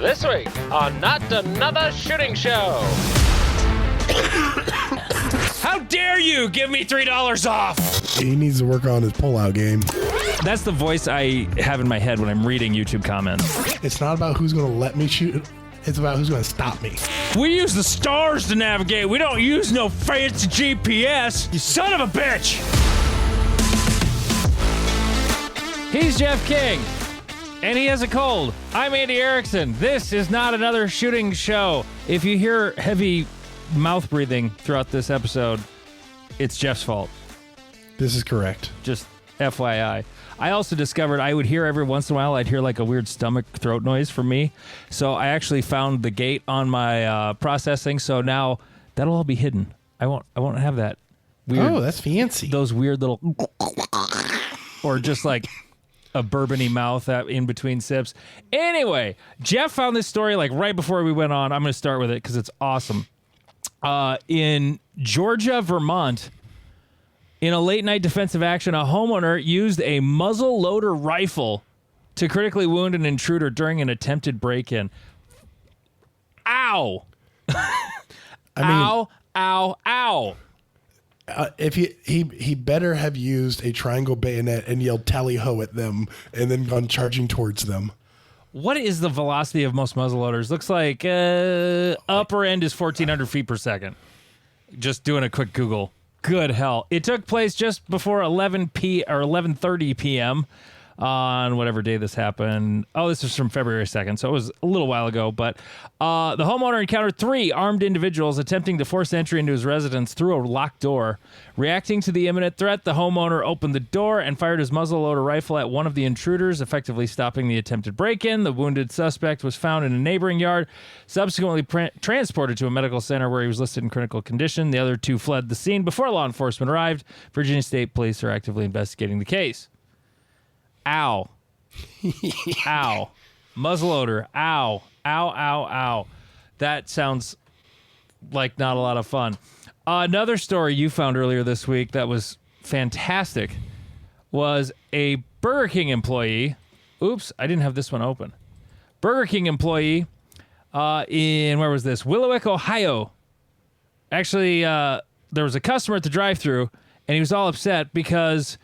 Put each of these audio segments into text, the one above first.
This week on Not Another Shooting Show. How dare you give me $3 off? He needs to work on his pullout game. That's the voice I have in my head when I'm reading YouTube comments. It's not about who's going to let me shoot. It's about who's going to stop me. We use the stars to navigate. We don't use no fancy GPS. You son of a bitch! He's Jeff King, and he has a cold. I'm Andy Erickson. This is Not Another Shooting Show. If you hear heavy mouth breathing throughout this episode, it's Jeff's fault. This is correct. Just FYI. I also discovered I would hear every once in a while, I'd hear like a weird stomach throat noise from me. So I actually found the gate on my processing. So now that'll all be hidden. I won't have that weird. Oh, that's fancy. Those weird little, or just like a bourbon-y mouth in between sips. Anyway, Jeff found this story like right before we went on. I'm going to start with it because it's awesome. In Georgia, Vermont, in a late-night defensive action, a homeowner used a muzzleloader rifle to critically wound an intruder during an attempted break-in. Ow! Ow! If he better have used a triangle bayonet and yelled tally-ho at them and then gone charging towards them. What is the velocity of most muzzleloaders? Looks like upper end is 1,400 feet per second. Just doing a quick Google. Good hell. It took place just before 11:30 p.m. on whatever day this happened. Oh, this is from February 2nd, so it was a little while ago. But the homeowner encountered 3 armed individuals attempting to force entry into his residence through a locked door. Reacting to the imminent threat, the homeowner opened the door and fired his muzzleloader rifle at one of the intruders, effectively stopping the attempted break-in. The wounded suspect was found in a neighboring yard, subsequently transported to a medical center where he was listed in critical condition. The other 2 fled the scene before law enforcement arrived. Virginia State Police are actively investigating the case. Ow. Ow. Muzzleloader. Ow. Ow. That sounds like not a lot of fun. Another story you found earlier this week that was fantastic was a Burger King employee. Oops, I didn't have this one open. Burger King employee in, where was this? Willowick, Ohio. Actually, there was a customer at the drive-thru, and he was all upset because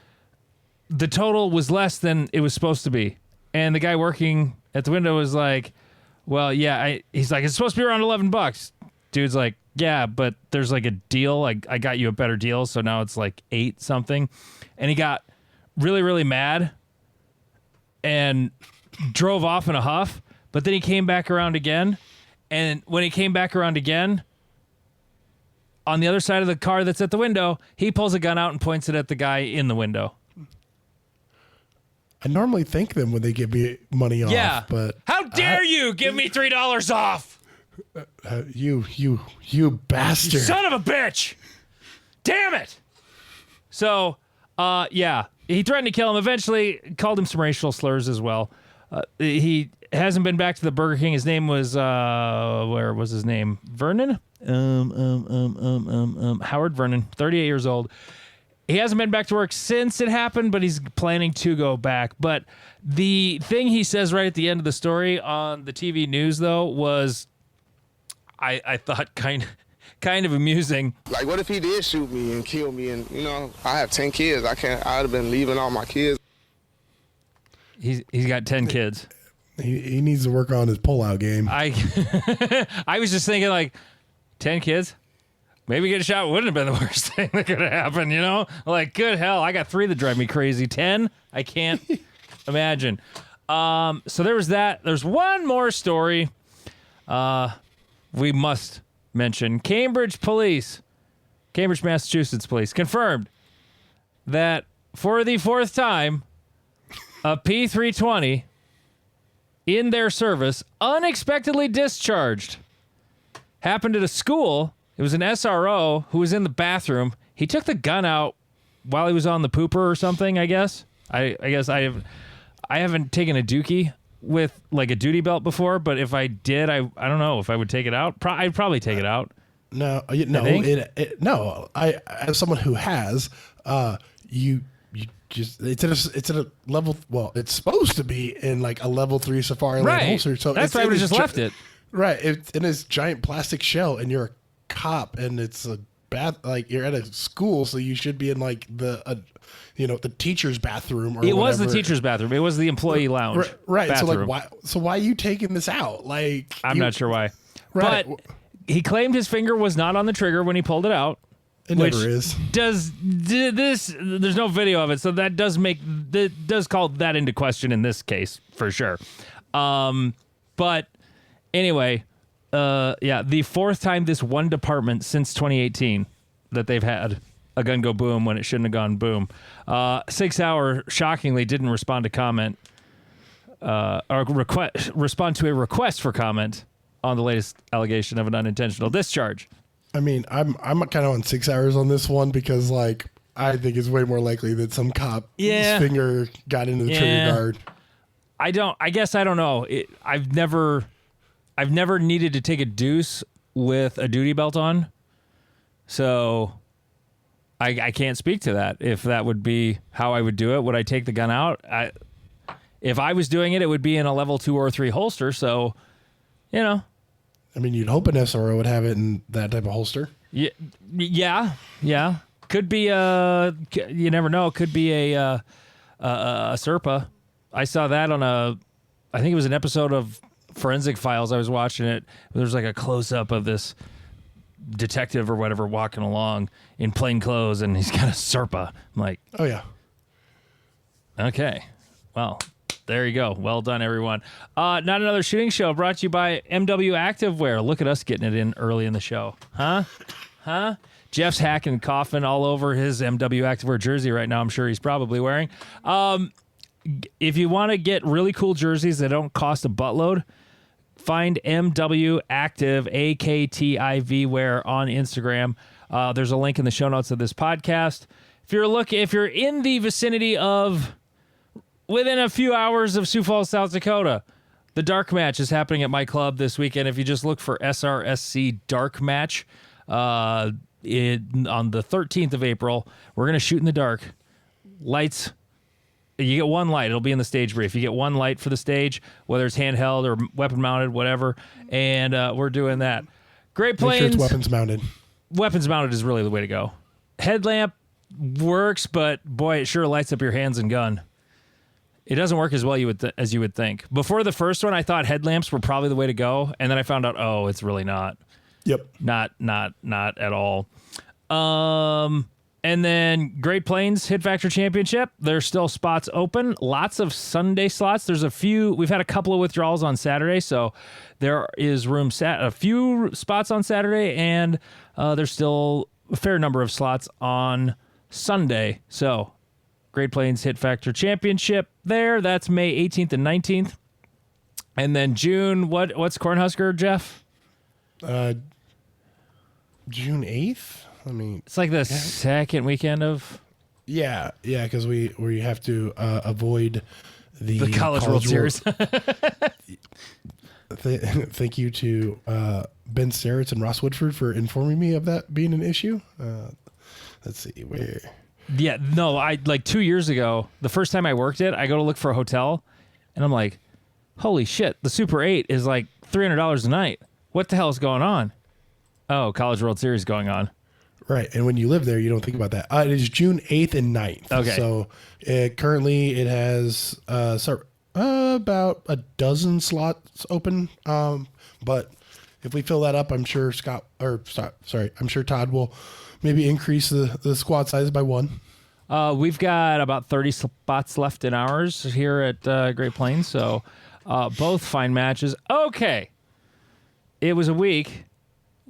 the total was less than it was supposed to be. And the guy working at the window was like, well, yeah, he's like, it's supposed to be around $11. Dude's like, yeah, but there's like a deal. I got you a better deal, so now it's like 8 something. And he got really, really mad and drove off in a huff. But then he came back around again. And when he came back around again, on the other side of the car that's at the window, he pulls a gun out and points it at the guy in the window. I normally thank them when they give me money off. Yeah, but how dare you give me $3 off? You bastard. Son of a bitch. Damn it. So, yeah, he threatened to kill him. Eventually called him some racial slurs as well. He hasn't been back to the Burger King. His name was, where was his name? Vernon? Howard Vernon, 38 years old. He hasn't been back to work since it happened, but he's planning to go back. But the thing he says right at the end of the story on the TV news, though, was, I thought kind of amusing. Like, what if he did shoot me and kill me? And I have 10 kids. I'd have been leaving all my kids. He's got 10 kids. He needs to work on his pullout game. I was just thinking, like, 10 kids. Maybe get a shot wouldn't have been the worst thing that could have happened, you know? Like, good hell, I got 3 that drive me crazy. 10? I can't imagine. So there was that. There's one more story we must mention. Cambridge, Massachusetts police confirmed that for the 4th time, a P320 in their service unexpectedly discharged. Happened at a school. It was an SRO who was in the bathroom. He took the gun out while he was on the pooper or something, I guess. I guess I haven't taken a dookie with like a duty belt before, but if I did, I don't know if I would take it out. I'd probably take it out. No, I no, I as someone who has, you just it's at a level. Well, it's supposed to be in like a level 3 Safari Land holster. So that's why I would have just left it. Right, it's in this giant plastic shell, and you're a cop, and it's a like you're at a school, so you should be in like the teacher's bathroom or it whatever. was the teacher's bathroom. It was the employee lounge. Right. Bathroom. So why are you taking this out? Like I'm not sure why. Right. But he claimed his finger was not on the trigger when he pulled it out. It never is. There's no video of it, so that does call that into question in this case for sure. But anyway, the fourth time this one department since 2018 that they've had a gun go boom when it shouldn't have gone boom. 6 Hour shockingly didn't respond to comment or respond to a request for comment on the latest allegation of an unintentional discharge. I mean, I'm kind of on 6 hours on this one because like I think it's way more likely that some cop's finger got into the trigger guard. I guess I don't know. I've never needed to take a deuce with a duty belt on, so I can't speak to that. If that would be how I would do it, would I take the gun out? If I was doing it, it would be in a level 2 or 3 holster. So, I mean, you'd hope an SRO would have it in that type of holster. Yeah. Could be you never know. Could be a Serpa. I saw that on I think it was an episode of Forensic Files. I was watching it. There's like a close up of this detective or whatever walking along in plain clothes, and he's got a Serpa. I'm like, oh yeah. Okay, well, there you go. Well done, everyone. Not Another Shooting Show brought to you by MW Activewear. Look at us getting it in early in the show. Huh? Jeff's hacking and coughing all over his MW Activewear jersey right now. I'm sure he's probably wearing. If you want to get really cool jerseys that don't cost a buttload, find MW Active, AKTIV wear on Instagram. There's a link in the show notes of this podcast. If you're in the vicinity of within a few hours of Sioux Falls, South Dakota, the Dark Match is happening at my club this weekend. If you just look for SRSC Dark Match, on the 13th of April, we're going to shoot in the dark. Lights. You get one light. It'll be in the stage brief. You get one light for the stage, whether it's handheld or weapon mounted, whatever. And we're doing that. Great Plains. Make sure it's weapons mounted. Weapons mounted is really the way to go. Headlamp works, but boy, it sure lights up your hands and gun. It doesn't work as well as you would think. Before the first one, I thought headlamps were probably the way to go, and then I found out, it's really not. Yep. Not at all. And then Great Plains Hit Factor Championship. There's still spots open. Lots of Sunday slots. There's a few. We've had a couple of withdrawals on Saturday, so there is a few spots on Saturday, and there's still a fair number of slots on Sunday. So Great Plains Hit Factor Championship there. That's May 18th and 19th. And then June, what's Cornhusker, Jeff? June 8th? I mean, it's like the second weekend of... Yeah, because we have to avoid the College World Series. Thank you to Ben Starretts and Ross Woodford for informing me of that being an issue. Let's see, where... Yeah, no, like 2 years ago, the first time I worked it, I go to look for a hotel, and I'm like, holy shit, the Super 8 is like $300 a night. What the hell is going on? Oh, College World Series going on. Right, and when you live there, you don't think about that. It is June 8th and 9th. Okay. So currently it has about a dozen slots open. But if we fill that up, I'm sure I'm sure Todd will maybe increase the squad size by one. We've got about 30 spots left in ours here at Great Plains, so both fine matches. Okay. It was a week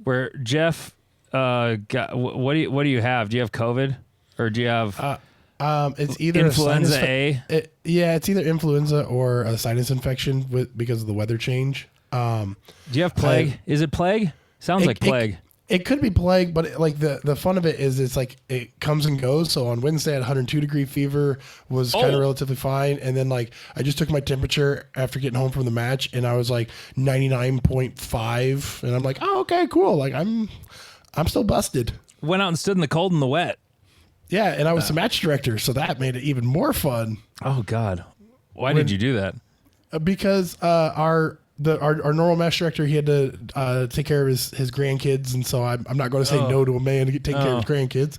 where Jeff... what do you have? Do you have COVID, or do you have it's either influenza A? It's either influenza or a sinus infection because of the weather change. Do you have plague? Is it plague? Sounds like plague. It could be plague, but the fun of it is it's like it comes and goes. So on Wednesday, I had 102-degree fever, was kind of relatively fine, and then like I just took my temperature after getting home from the match, and I was like 99.5, and I'm like, oh okay, cool. Like I'm still busted. Went out and stood in the cold and the wet. Yeah, and I was the match director, so that made it even more fun. Oh God, why did you do that? Because our normal match director, he had to take care of his grandkids, and so I'm not going to say no to a man to take care of his grandkids.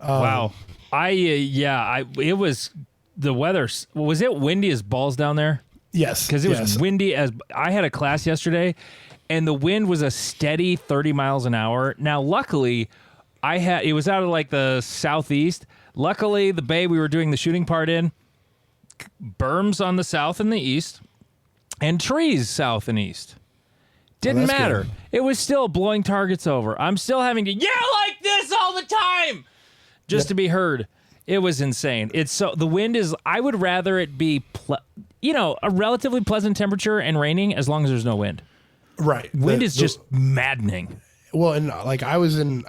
Wow, it was the weather. Was it windy as balls down there? Yes, because it was windy as. I had a class yesterday, and the wind was a steady 30 miles an hour. Now, luckily, it was out of like the southeast. Luckily, the bay we were doing the shooting part in, berms on the south and the east, and trees south and east. Didn't matter. Good. It was still blowing targets over. I'm still having to yell like this all the time just to be heard. It was insane. The wind is. I would rather it be, a relatively pleasant temperature and raining as long as there's no wind. Right. Wind is just maddening. Well, and like I was in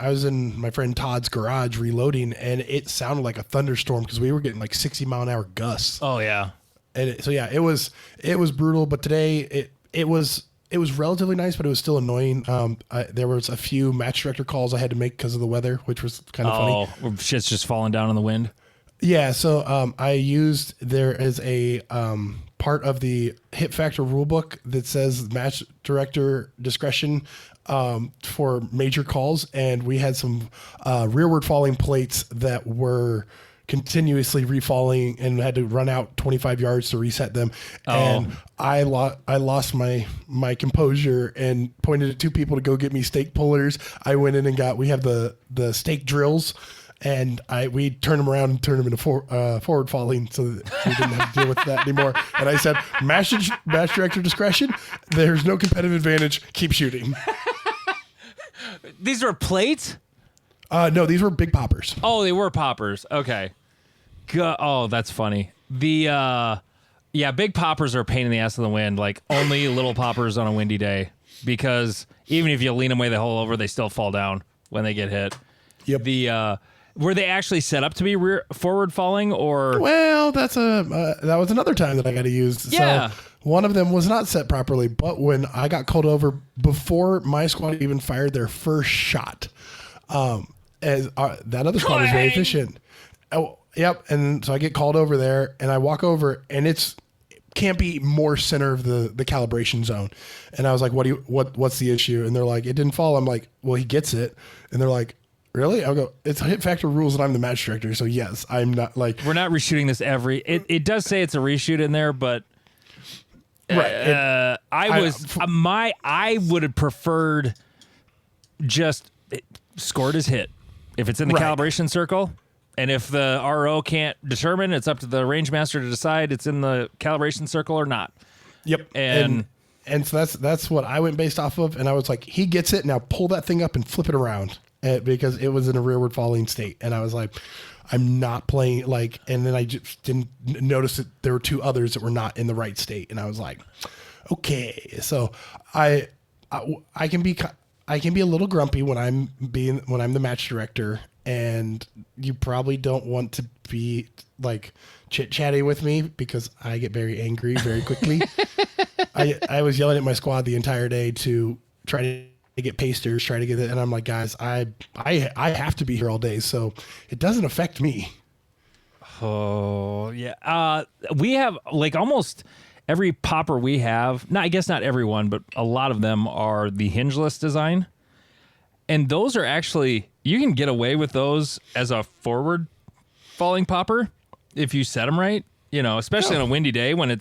my friend Todd's garage reloading, and it sounded like a thunderstorm because we were getting like 60-mile-an-hour gusts. Oh yeah. And it was brutal. But today it was relatively nice, but it was still annoying. There was a few match director calls I had to make because of the weather, which was kind of funny. Oh, shit's just falling down in the wind. Yeah. So there is a part of the Hit Factor rulebook that says match director discretion for major calls, and we had some rearward falling plates that were continuously refalling and had to run out 25 yards to reset them. And I lost my composure and pointed at two people to go get me stake pullers. I went in and we have the stake drills, and we turned them around and turned them into forward falling so that we didn't have to deal with that anymore. And I said, match director discretion, there's no competitive advantage, keep shooting. These were plates? No, these were big poppers. Oh, they were poppers. Okay. Oh, that's funny. The big poppers are a pain in the ass of the wind. Like only little poppers on a windy day, because even if you lean them way the hole over, they still fall down when they get hit. Yep. Were they actually set up to be forward falling, or? Well, that was another time that I got to use. Yeah. So one of them was not set properly, but when I got called over before my squad even fired their first shot, that other squad was very efficient. Oh, yep. And so I get called over there, and I walk over, and can't be more center of the calibration zone. And I was like, what's the issue? And they're like, it didn't fall. I'm like, well, he gets it. And they're like, really? I'll go, it's Hit Factor rules, and I'm the match director. So yes, I'm not like, we're not reshooting this it does say it's a reshoot in there, but right. I would have preferred just scored as hit. If it's in the calibration circle, and if the RO can't determine, it's up to the range master to decide it's in the calibration circle or not. Yep. And so that's what I went based off of. And I was like, he gets it. Now pull that thing up and flip it around, because it was in a rearward falling state. And I was like, I'm not playing and then I just didn't notice that there were two others that were not in the right state. And I was like, okay. So I can be a little grumpy when I'm the match director, and you probably don't want to be like chit-chatty with me because I get very angry very quickly. I was yelling at my squad the entire day to try to get pasters, try to get it, and I'm like, guys, I have to be here all day, so it doesn't affect me. Oh yeah. We have like almost every popper we have. I guess not everyone, but a lot of them are the hingeless design. And those are actually, you can get away with those as a forward falling popper if you set them right, especially on a windy day when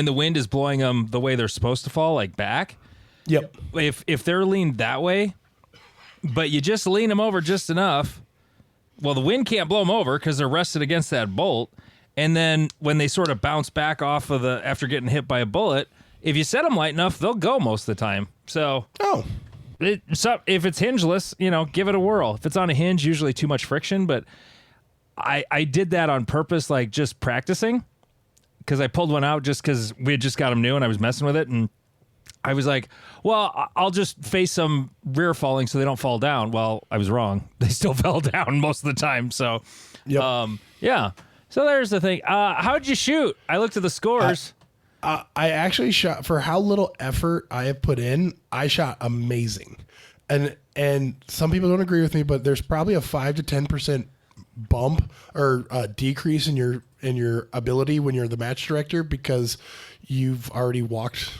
the wind is blowing them the way they're supposed to fall, like back. Yep. If they're leaned that way, but you just lean them over just enough, well, the wind can't blow them over because they're rested against that bolt. And then when they sort of bounce back off of after getting hit by a bullet, if you set them light enough, they'll go most of the time. So, if it's hingeless, give it a whirl. If it's on a hinge, usually too much friction. But I did that on purpose, like just practicing, because I pulled one out just because we had just got them new and I was messing with it. And I was like, well, I'll just face them rear falling so they don't fall down. Well, I was wrong. They still fell down most of the time. So, yeah. So there's the thing. How'd you shoot? I looked at the scores. I actually shot, for how little effort I have put in, I shot amazing. And some people don't agree with me, but there's probably a 5 to 10% bump or decrease in your ability when you're the match director because you've already walked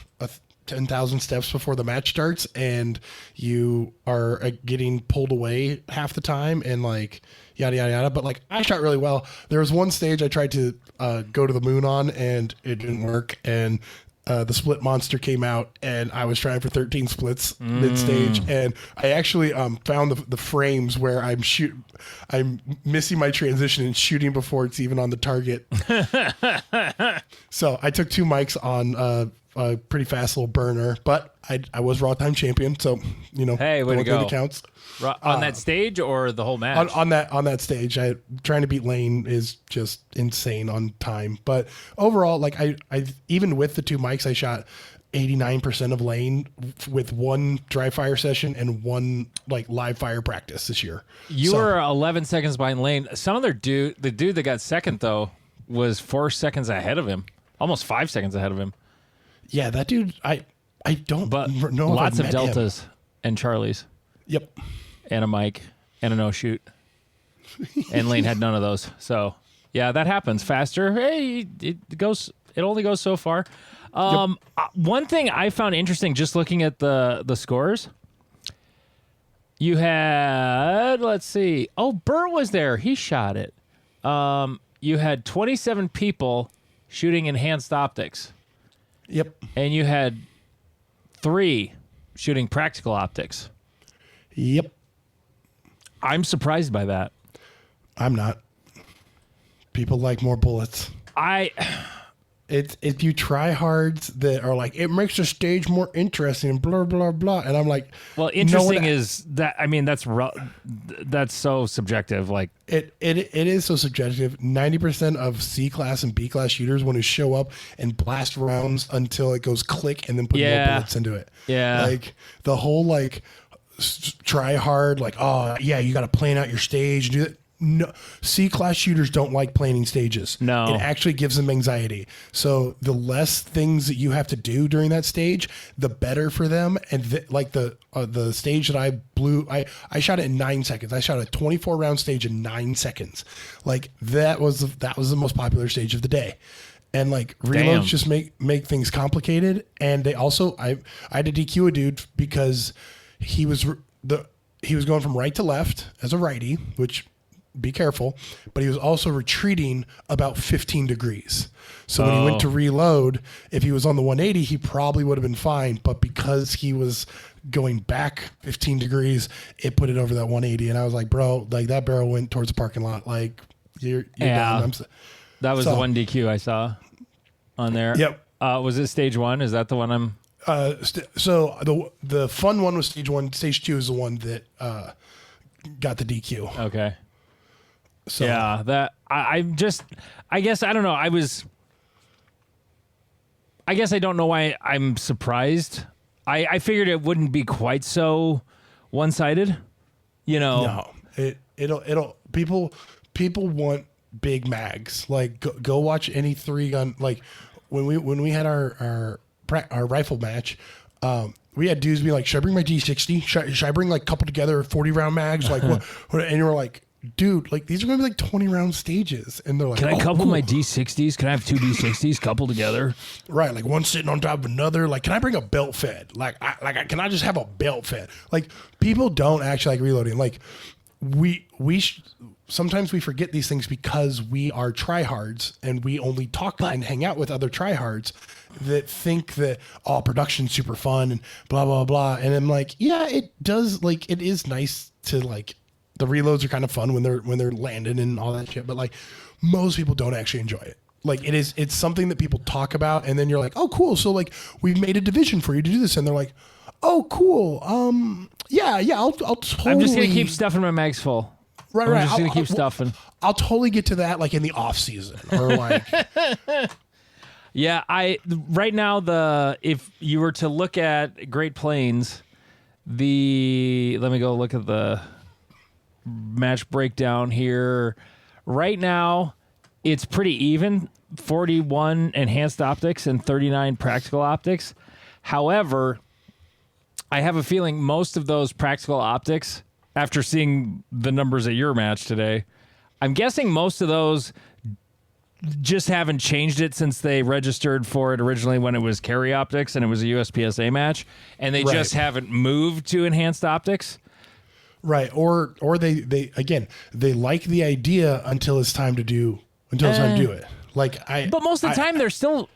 10,000 steps before the match starts and you are getting pulled away half the time and like yada yada yada. But like I shot really well. There was one stage I tried to go to the moon on and it didn't work, and the split monster came out and I was trying for 13 splits mid stage, and I actually found the frames where I'm missing my transition and shooting before it's even on the target. So I took 2 mics on a pretty fast little burner, but I was raw time champion, so Hey, way to go. Counts. On that stage or the whole match? On that stage, trying to beat Lane is just insane on time. But overall, like I even with the 2 mics, I shot 89% of Lane with 1 dry fire session and 1 like live fire practice this year. You were 11 seconds behind Lane. Some other dude, the dude that got second though, was 4 seconds ahead of him, almost 5 seconds ahead of him. Yeah, that dude, I don't know. Lots if of deltas and Charlies. Yep. And a mic and a no shoot. And Lane had none of those. So yeah, that happens faster. Hey, it only goes so far. One thing I found interesting just looking at the scores. You had, let's see. Oh, Burt was there. He shot it. You had 27 people shooting enhanced optics. Yep. And you had 3 shooting practical optics. Yep. I'm surprised by that. I'm not. People like more bullets. It's if you try hards that are like, it makes the stage more interesting and blah blah blah, and I'm like, well, interesting is that, I mean, that's so subjective. Like it is so subjective. 90% of C class and B class shooters want to show up and blast rounds until it goes click and then put more bullets into it. Yeah, like the whole like try hard, like, oh yeah, you got to plan out your stage and do that. No, C class shooters don't like planning stages. No, it actually gives them anxiety. So the less things that you have to do during that stage, the better for them. And like the stage that I blew, I shot it in 9 seconds. I shot a 24 round stage in 9 seconds. Like that was the most popular stage of the day. And like reloads just make things complicated. And they also, I had to DQ a dude because he was going from right to left as a righty, which, be careful, but he was also retreating about 15 degrees. So when he went to reload, if he was on the 180, he probably would have been fine. But because he was going back 15 degrees, it put it over that 180. And I was like, bro, like that barrel went towards the parking lot. Like you're done. That was the one DQ I saw on there. Yep. Was it stage 1? Is that the one I'm... So the fun one was stage 1. Stage 2 is the one that got the DQ. Okay. So yeah, that I guess I don't know. I guess I don't know why I'm surprised. I figured it wouldn't be quite so one-sided, No, it'll people want big mags. Like go watch any 3-gun. Like when we had our rifle match, we had dudes be like, should I bring my D60? Should I bring like couple together 40 round mags? Like what? And you were like, dude, like these are gonna be like 20 round stages, and they're like, can I couple cool. my D60s? Can I have 2 D60s coupled together? Right, like one sitting on top of another. Like, can I bring a belt fed? Can I just have a belt fed? Like, people don't actually like reloading. Like, sometimes we forget these things because we are tryhards and we only talk and hang out with other tryhards that think that production's super fun and blah blah blah. And I'm like, yeah, it does. Like, it is nice to like. The reloads are kind of fun when they're landing and all that shit, but like most people don't actually enjoy it. Like it's something that people talk about, and then you're like, oh cool, so like we've made a division for you to do this, and they're like, oh cool, yeah, I'll totally. I'm just gonna keep stuffing my mags full. Right. I'm just gonna keep stuffing. I'll totally get to that like in the off season or like. Yeah, right now if you were to look at Great Plains, let me go look at the match breakdown here. Right now, it's pretty even. 41 enhanced optics and 39 practical optics. However, I have a feeling most of those practical optics, after seeing the numbers at your match today, I'm guessing most of those just haven't changed it since they registered for it originally when it was carry optics and it was a USPSA match, and they just haven't moved to enhanced optics. Right. Or they again, they like the idea until it's time to do it. But most of the time it's still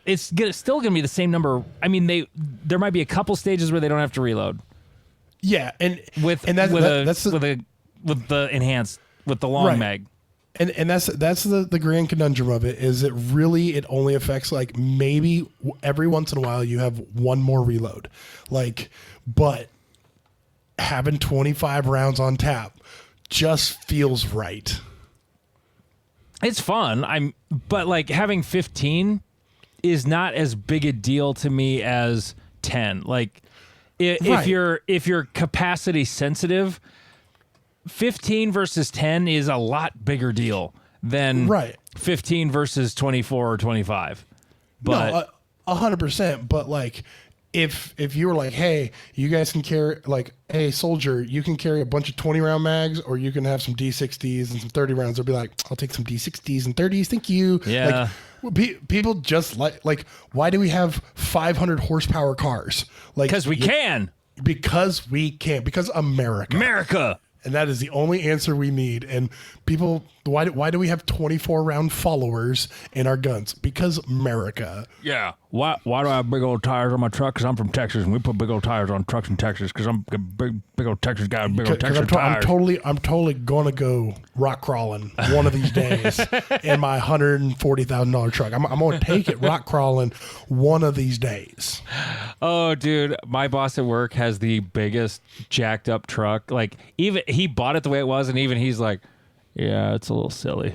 going to be the same number. I mean, there might be a couple stages where they don't have to reload. Yeah, with the enhanced, with the long mag. And that's the grand conundrum of it, is it only affects like maybe every once in a while you have one more reload. But having 25 rounds on tap just feels right. It's fun. But like having 15 is not as big a deal to me as 10. Like if you're capacity sensitive, 15 versus 10 is a lot bigger deal than 15 versus 24 or 25. But no, 100%. But like, if you were like, hey, you guys can carry, like, hey, soldier, you can carry a bunch of 20 round mags, or you can have some D60s and some 30 rounds. They'll be like, I'll take some D60s and 30s. Thank you. Yeah. People just like, why do we have 500 horsepower cars? Like, because we can. Because we can. Because America. And that is the only answer we need. And people, why do we have 24 round followers in our guns? Because America. Yeah. Why do I have big old tires on my truck? Because I'm from Texas, and we put big old tires on trucks in Texas. Because I'm a big old Texas guy with big old Texas tires. I'm totally gonna go rock crawling one of these days in my $140,000 truck. I'm gonna take it rock crawling one of these days. Oh, dude, my boss at work has the biggest jacked up truck. Like, even he bought it the way it was, and even he's like, yeah, it's a little silly.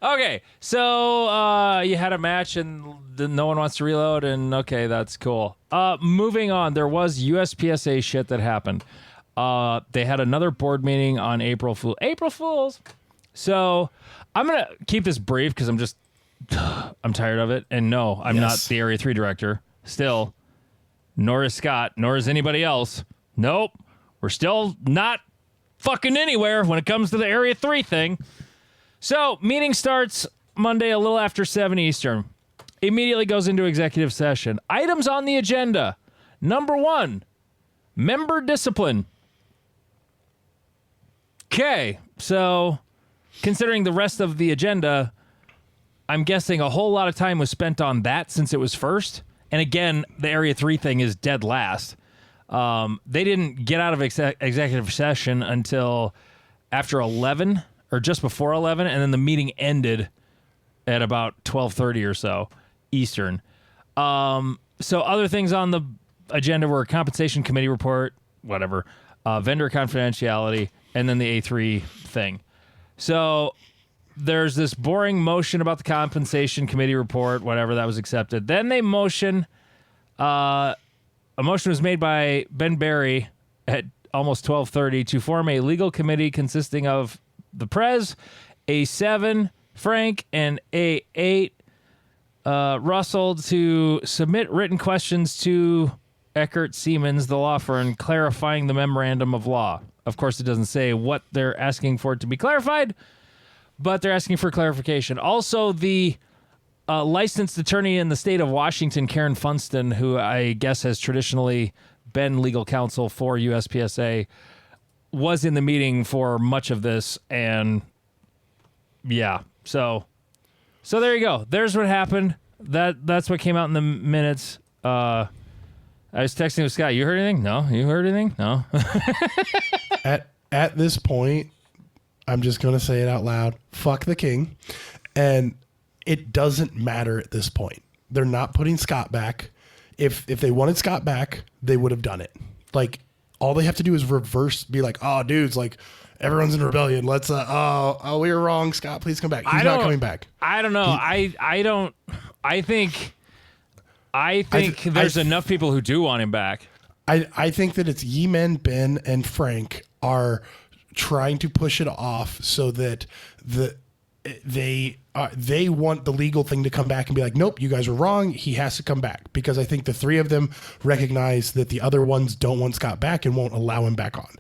Okay, so you had a match and no one wants to reload, and okay, that's cool. Moving on, there was USPSA shit that happened. They had another board meeting on April Fools. So I'm going to keep this brief because I'm tired of it. And no, I'm not the Area 3 director. Still, nor is Scott, nor is anybody else. Nope, we're still not fucking anywhere when it comes to the Area 3 thing. So, meeting starts Monday a little after 7 Eastern. Immediately goes into executive session. Items on the agenda. Number 1, member discipline. Okay, so considering the rest of the agenda, I'm guessing a whole lot of time was spent on that since it was first. And again, the Area 3 thing is dead last. They didn't get out of executive session until after 11 or just before 11, and then the meeting ended at about 12:30 or so Eastern. So other things on the agenda were compensation committee report, whatever, vendor confidentiality, and then the A3 thing. So there's this boring motion about the compensation committee report, whatever, that was accepted. Then they motion, a motion was made by Ben Barry at almost 12:30 to form a legal committee consisting of the Prez, A7, Frank, and A8, Russell, to submit written questions to Eckert Siemens, the law firm, clarifying the memorandum of law. Of course, it doesn't say what they're asking for it to be clarified, but they're asking for clarification. Also, the licensed attorney in the state of Washington, Karen Funston, who I guess has traditionally been legal counsel for USPSA, was in the meeting for much of this, and yeah, so there you go. There's what happened. That's what came out in the minutes. I was texting with Scott. You heard anything? No. You heard anything? No. At this point, I'm just gonna say it out loud. Fuck the king, and it doesn't matter at this point. They're not putting Scott back. If they wanted Scott back, they would have done it. Like, all they have to do is be like, oh, dudes, like, everyone's in rebellion. Let's, we were wrong. Scott, please come back. He's not coming back. I don't know. I think there's enough people who do want him back. I think that it's Yemen, Ben, and Frank are trying to push it off so that they want the legal thing to come back and be like, nope, you guys are wrong. He has to come back, because I think the three of them recognize that the other ones don't want Scott back and won't allow him back on.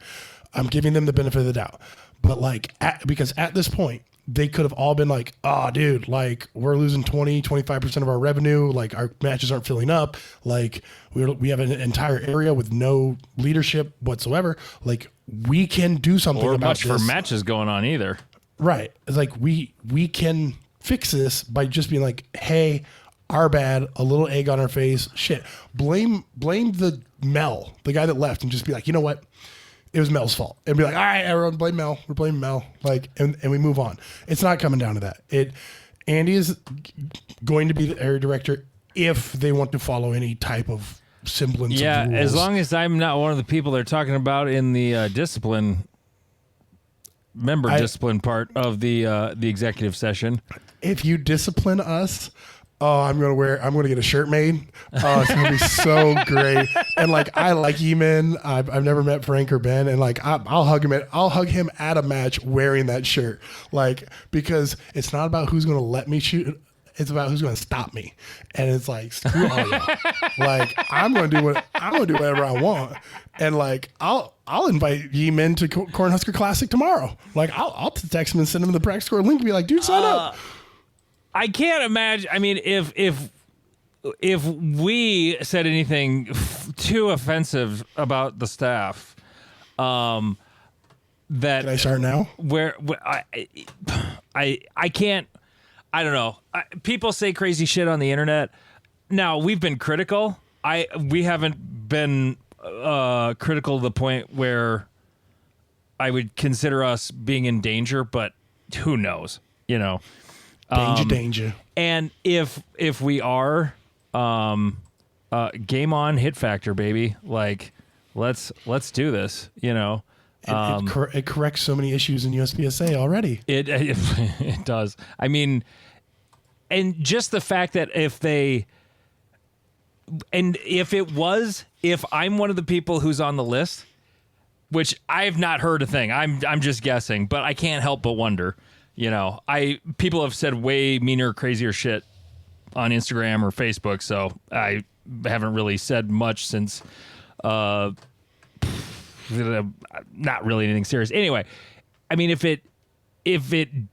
I'm giving them the benefit of the doubt, But like, because at this point, they could have all been like, oh, dude, like we're losing 25% of our revenue. Like our matches aren't filling up. Like we have an entire area with no leadership whatsoever. Like we can do something Or about much this. for matches going on either. Right. It's like we can fix this by just being like, hey, our bad, a little egg on our face. Shit. Blame the Mel, the guy that left, and just be like, you know what? It was Mel's fault. And be like, all right, everyone, blame Mel. We're blaming Mel. Like, and we move on. It's not coming down to that. Andy is going to be the area director if they want to follow any type of semblance of rules. As long as I'm not one of the people they're talking about in the discipline part of the executive session. If you discipline us, I'm gonna get a shirt made. Oh, it's gonna be so great. And like, I like E-Man. I've never met Frank or Ben, and like, I'll hug him at a match wearing that shirt. Like, because it's not about who's gonna let me shoot. It's about who's gonna stop me. And it's like, screw all y'all. Like, I'm gonna do whatever I want. And like, I'll invite E-Man to Cornhusker Classic tomorrow. Like, I'll text him and send him the practice score link and be like, dude, sign up. I can't imagine. I mean, if we said anything too offensive about the staff, that Can I start now? where I can't. I don't know. People say crazy shit on the internet. Now we've been critical. We haven't been critical to the point where I would consider us being in danger. But who knows? You know. Danger. And if we are, game on, hit factor, baby. Like, let's do this. You know, It corrects so many issues in USPSA already. it does. I mean, and just the fact that if I'm one of the people who's on the list, which I've not heard a thing. I'm just guessing, but I can't help but wonder. You know, people have said way meaner, crazier shit on Instagram or Facebook, so I haven't really said much since not really anything serious. Anyway, I mean, if it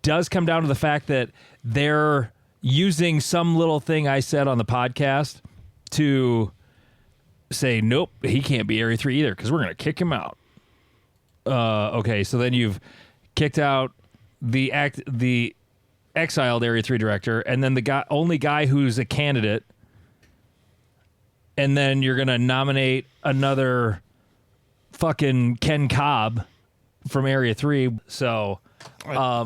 does come down to the fact that they're using some little thing I said on the podcast to say, nope, he can't be Area 3 either because we're going to kick him out. Okay, so then you've kicked out the exiled Area 3 director, and then the only guy who's a candidate, and then you're going to nominate another fucking Ken Cobb from Area 3. So, No.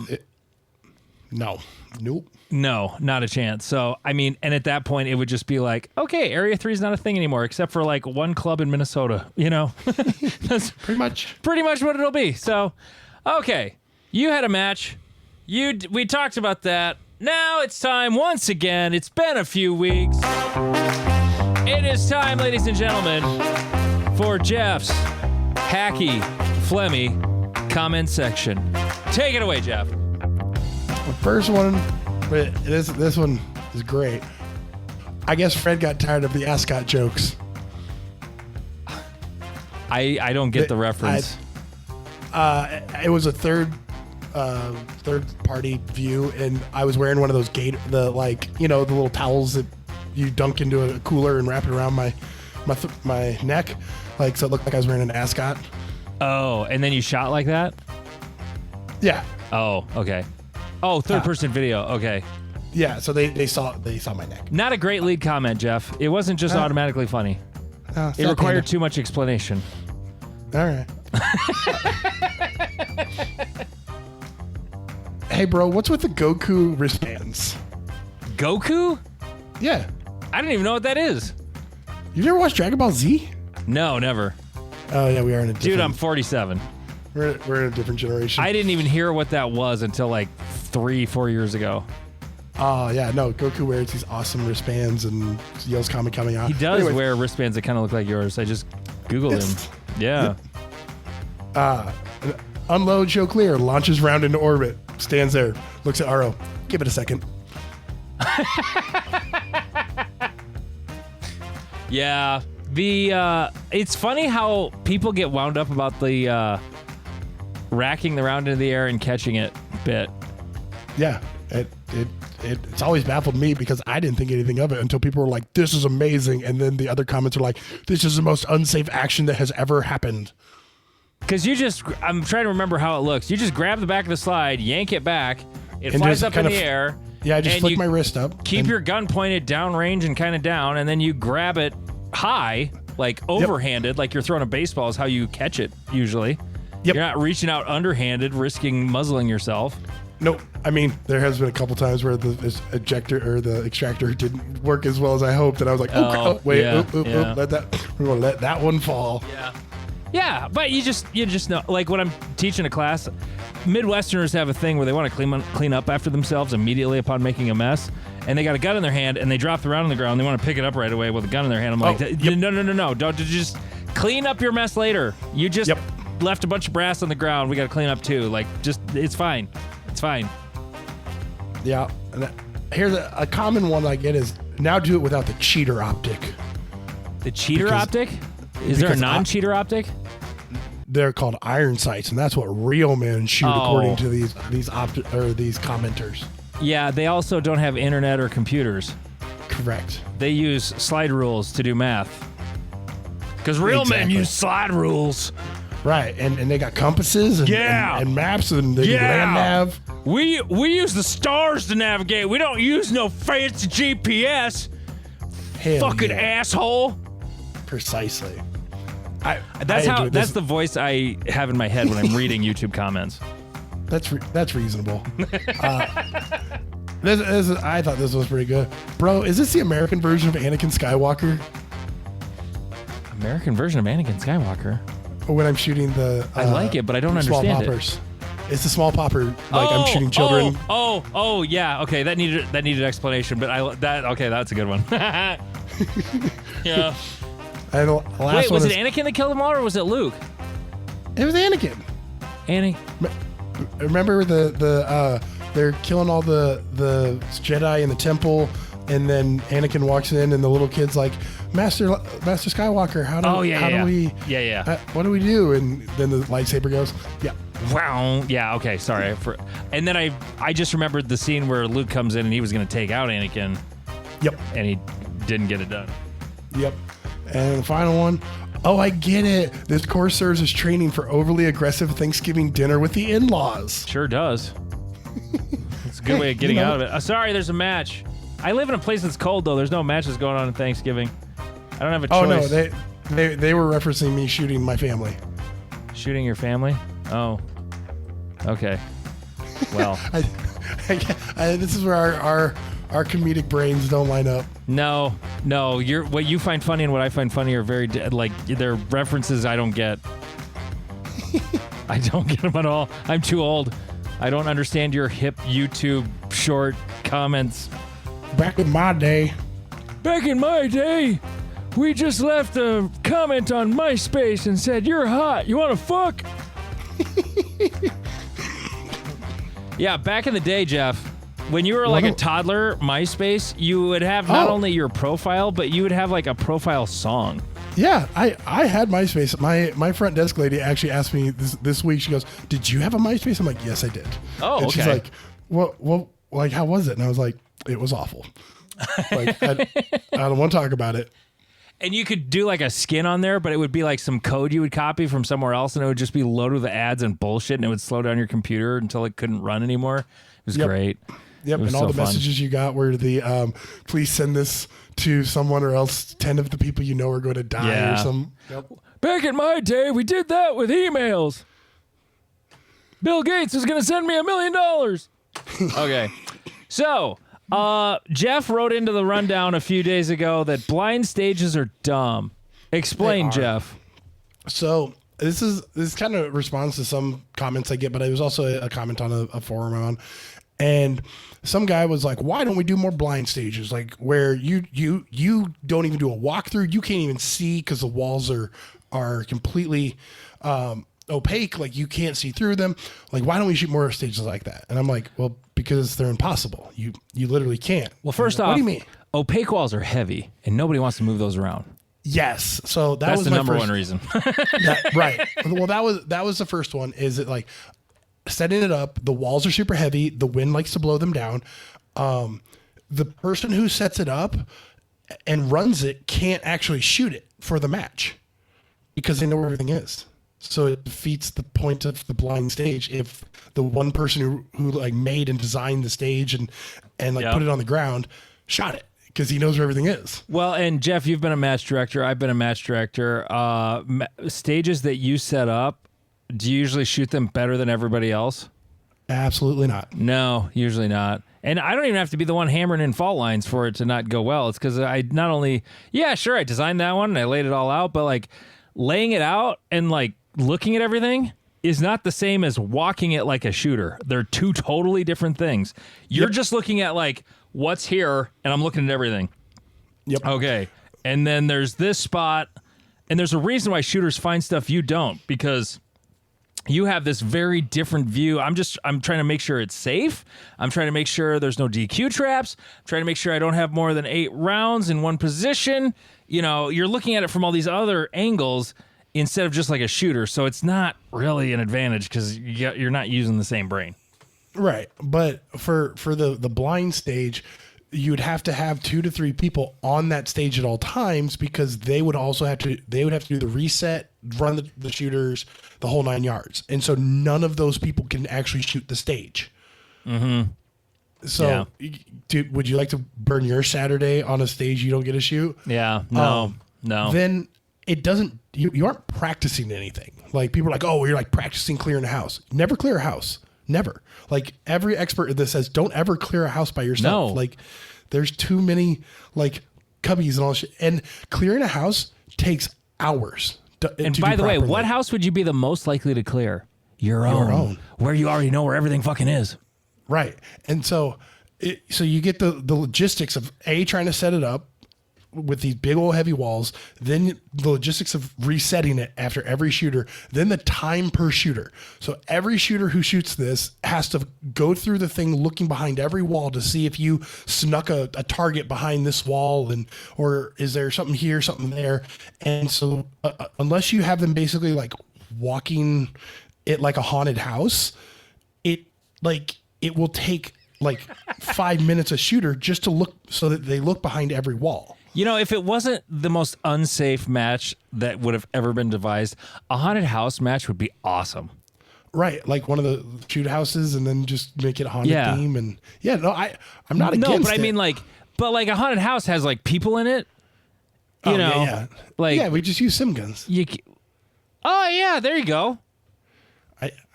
Nope. no, not a chance. So, I mean, and at that point, it would just be like, okay, Area 3 is not a thing anymore, except for like one club in Minnesota, you know? That's Pretty much. what it'll be. So, okay. You had a match. We talked about that. Now it's time once again. It's been a few weeks. It is time, ladies and gentlemen, for Jeff's hacky, phlegmy comment section. Take it away, Jeff. The first one, but this one is great. I guess Fred got tired of the ascot jokes. I don't get the reference. It was a third party view, and I was wearing one of those the little towels that you dunk into a cooler and wrap it around my neck, like, so it looked like I was wearing an ascot. Oh, and then you shot like that? Yeah. Oh, okay. Oh, third-person video. Okay. Yeah. So they saw my neck. Not a great lead comment, Jeff. It wasn't just automatically funny. It required too much explanation. All right. Hey, bro, what's with the Goku wristbands? Goku? Yeah. I don't even know what that is. You've never watched Dragon Ball Z? No, never. Oh, yeah, we are in a different... Dude, I'm 47. We're in a different generation. I didn't even hear what that was until like 3-4 years ago. Oh, yeah, no, Goku wears these awesome wristbands and yells Kami coming out. He does wear wristbands that kind of look like yours. I just Googled him. Yeah. Unload, show clear, launches round into orbit, stands there, looks at Aro. Give it a second. Yeah. It's funny how people get wound up about the racking the round into the air and catching it bit. Yeah, it's always baffled me because I didn't think anything of it until people were like, "This is amazing," and then the other comments are like, "This is the most unsafe action that has ever happened." Because I'm trying to remember how it looks. You just grab the back of the slide, yank it back, it And flies just up in kind the of- air. Yeah, I just and flick you my wrist up. Keep and- your gun pointed downrange and kind of down, and then you grab it high, like overhanded, like you're throwing a baseball is how you catch it usually. Yep. You're not reaching out underhanded, risking muzzling yourself. Nope. I mean, there has been a couple times where the ejector or the extractor didn't work as well as I hoped, and I was like, wait, yeah, oop, yeah. we're gonna let that one fall. Yeah, but you just know, like when I'm teaching a class, Midwesterners have a thing where they want to clean up after themselves immediately upon making a mess, and they got a gun in their hand and they drop the round on the ground. They want to pick it up right away with a gun in their hand. I'm like, no, don't just clean up your mess later. You just left a bunch of brass on the ground. We got to clean up too. Like, just it's fine. It's fine. Yeah. And here's a common one I get is now do it without the cheater optic. The cheater Because- optic? Is there a because non-cheater optic? They're called iron sights, and that's what real men shoot, according to these commenters. Yeah, they also don't have internet or computers. Correct. They use slide rules to do math. Because real men Exactly. use slide rules. Right, and they got compasses and, Yeah. and maps and they land nav. We use the stars to navigate. We don't use no fancy GPS. Hell Fucking yeah. asshole. Precisely. That's the voice I have in my head when I'm reading YouTube comments. That's reasonable. I thought this was pretty good, bro. Is this the American version of Anakin Skywalker? American version of Anakin Skywalker. Or when I'm shooting the I like it, but I don't small understand it. poppers. It's the small popper. Like I'm shooting children. Oh, yeah. Okay, that needed explanation, but that's a good one. Yeah. And the last Wait, one was is, it Anakin that killed them all, or was it Luke? It was Anakin. Remember they're killing all the Jedi in the temple, and then Anakin walks in, and the little kid's like, Master Skywalker, how do we? Yeah. What do we do? And then the lightsaber goes, yeah. Wow. Yeah. Okay. Sorry. And then I just remembered the scene where Luke comes in and he was going to take out Anakin. Yep. And he didn't get it done. Yep. And the final one. Oh, I get it. This course serves as training for overly aggressive Thanksgiving dinner with the in-laws. Sure does. It's a good way of getting out of it. Sorry, there's a match. I live in a place that's cold though. There's no matches going on in Thanksgiving. I don't have a choice. Oh no, they were referencing me shooting my family. Shooting your family? Oh. Okay. Well. This is where our comedic brains don't line up. No. What you find funny and what I find funny are very they're references I don't get. I don't get them at all. I'm too old. I don't understand your hip YouTube short comments. Back in my day, we just left a comment on MySpace and said, "You're hot. You want to fuck?" Yeah, back in the day, Jeff, when you were like a toddler, MySpace, you would have not only your profile, but you would have like a profile song. yeah, I had MySpace. My front desk lady actually asked me this week. She goes, "Did you have a MySpace?" I'm like, "Yes, I did." Oh, and okay. she's like, "Well, like how was it?" And I was like, "It was awful. Like I don't want to talk about it." And you could do like a skin on there, but it would be like some code you would copy from somewhere else, and it would just be loaded with ads and bullshit, and it would slow down your computer until it couldn't run anymore. It was great. Yep, was and all so the fun. messages you got were the please send this to someone or else 10 of the people you know are going to die Yeah. or some. Yep. Back in my day, we did that with emails. Bill Gates is going to send me $1 million. Okay. So, Jeff wrote into the rundown a few days ago that blind stages are dumb. Explain, Jeff. So this kind of responds to some comments I get, but it was also a comment on a forum I'm on. And some guy was like, why don't we do more blind stages? Like where you don't even do a walkthrough. You can't even see because the walls are completely opaque. Like you can't see through them. Like, why don't we shoot more stages like that? And I'm like, well, because they're impossible. You literally can't. Well, first like, off, what do you mean? Opaque walls are heavy, and nobody wants to move those around. Yes. So That's was the my number first, one reason. right. Well, that was the first one. Is it like setting it up? The walls are super heavy. The wind likes to blow them down. The person who sets it up and runs it can't actually shoot it for the match because they know where everything is. So it defeats the point of the blind stage if the one person who like made and designed the stage and like put it on the ground shot it because he knows where everything is. Well, and Jeff, you've been a match director. I've been a match director. Stages that you set up, do you usually shoot them better than everybody else? Absolutely not. No, usually not. And I don't even have to be the one hammering in fault lines for it to not go well. It's because I not only, I designed that one and I laid it all out, but like laying it out and like looking at everything is not the same as walking it like a shooter. They're two totally different things. You're just looking at like what's here and I'm looking at everything. Yep. Okay. And then there's this spot and there's a reason why shooters find stuff you don't, because you have this very different view. I'm trying to make sure it's safe. I'm trying to make sure there's no DQ traps. I'm trying to make sure I don't have more than 8 rounds in one position. You know, you're looking at it from all these other angles instead of just like a shooter. So it's not really an advantage because you're not using the same brain. Right. But for the blind stage, you'd have to have 2 to 3 people on that stage at all times because they would have to do the reset, run the shooters, the whole 9 yards. And so none of those people can actually shoot the stage. Mm-hmm. So would you like to burn your Saturday on a stage you don't get to shoot? Yeah. No. Then it doesn't, you aren't practicing anything. Like people are like, oh, you're like practicing clearing a house. Never clear a house. Never. Like every expert that says don't ever clear a house by yourself. No. Like there's too many like cubbies and all shit. And clearing a house takes hours. And by the way, what house would you be the most likely to clear? Your own. Where you already know where everything fucking is. Right. And so you get the logistics of trying to set it up with these big old heavy walls, then the logistics of resetting it after every shooter, then the time per shooter. So every shooter who shoots this has to go through the thing looking behind every wall to see if you snuck a target behind this wall or is there something here, something there. And so unless you have them basically like walking it like a haunted house, it will take like 5 minutes a shooter just to look so that they look behind every wall. You know, if it wasn't the most unsafe match that would have ever been devised, a haunted house match would be awesome. Right, like one of the shoot houses, and then just make it a haunted theme. And I'm not against it. No, but I mean, like a haunted house has like people in it. You know, like we just use sim guns. Oh yeah, there you go.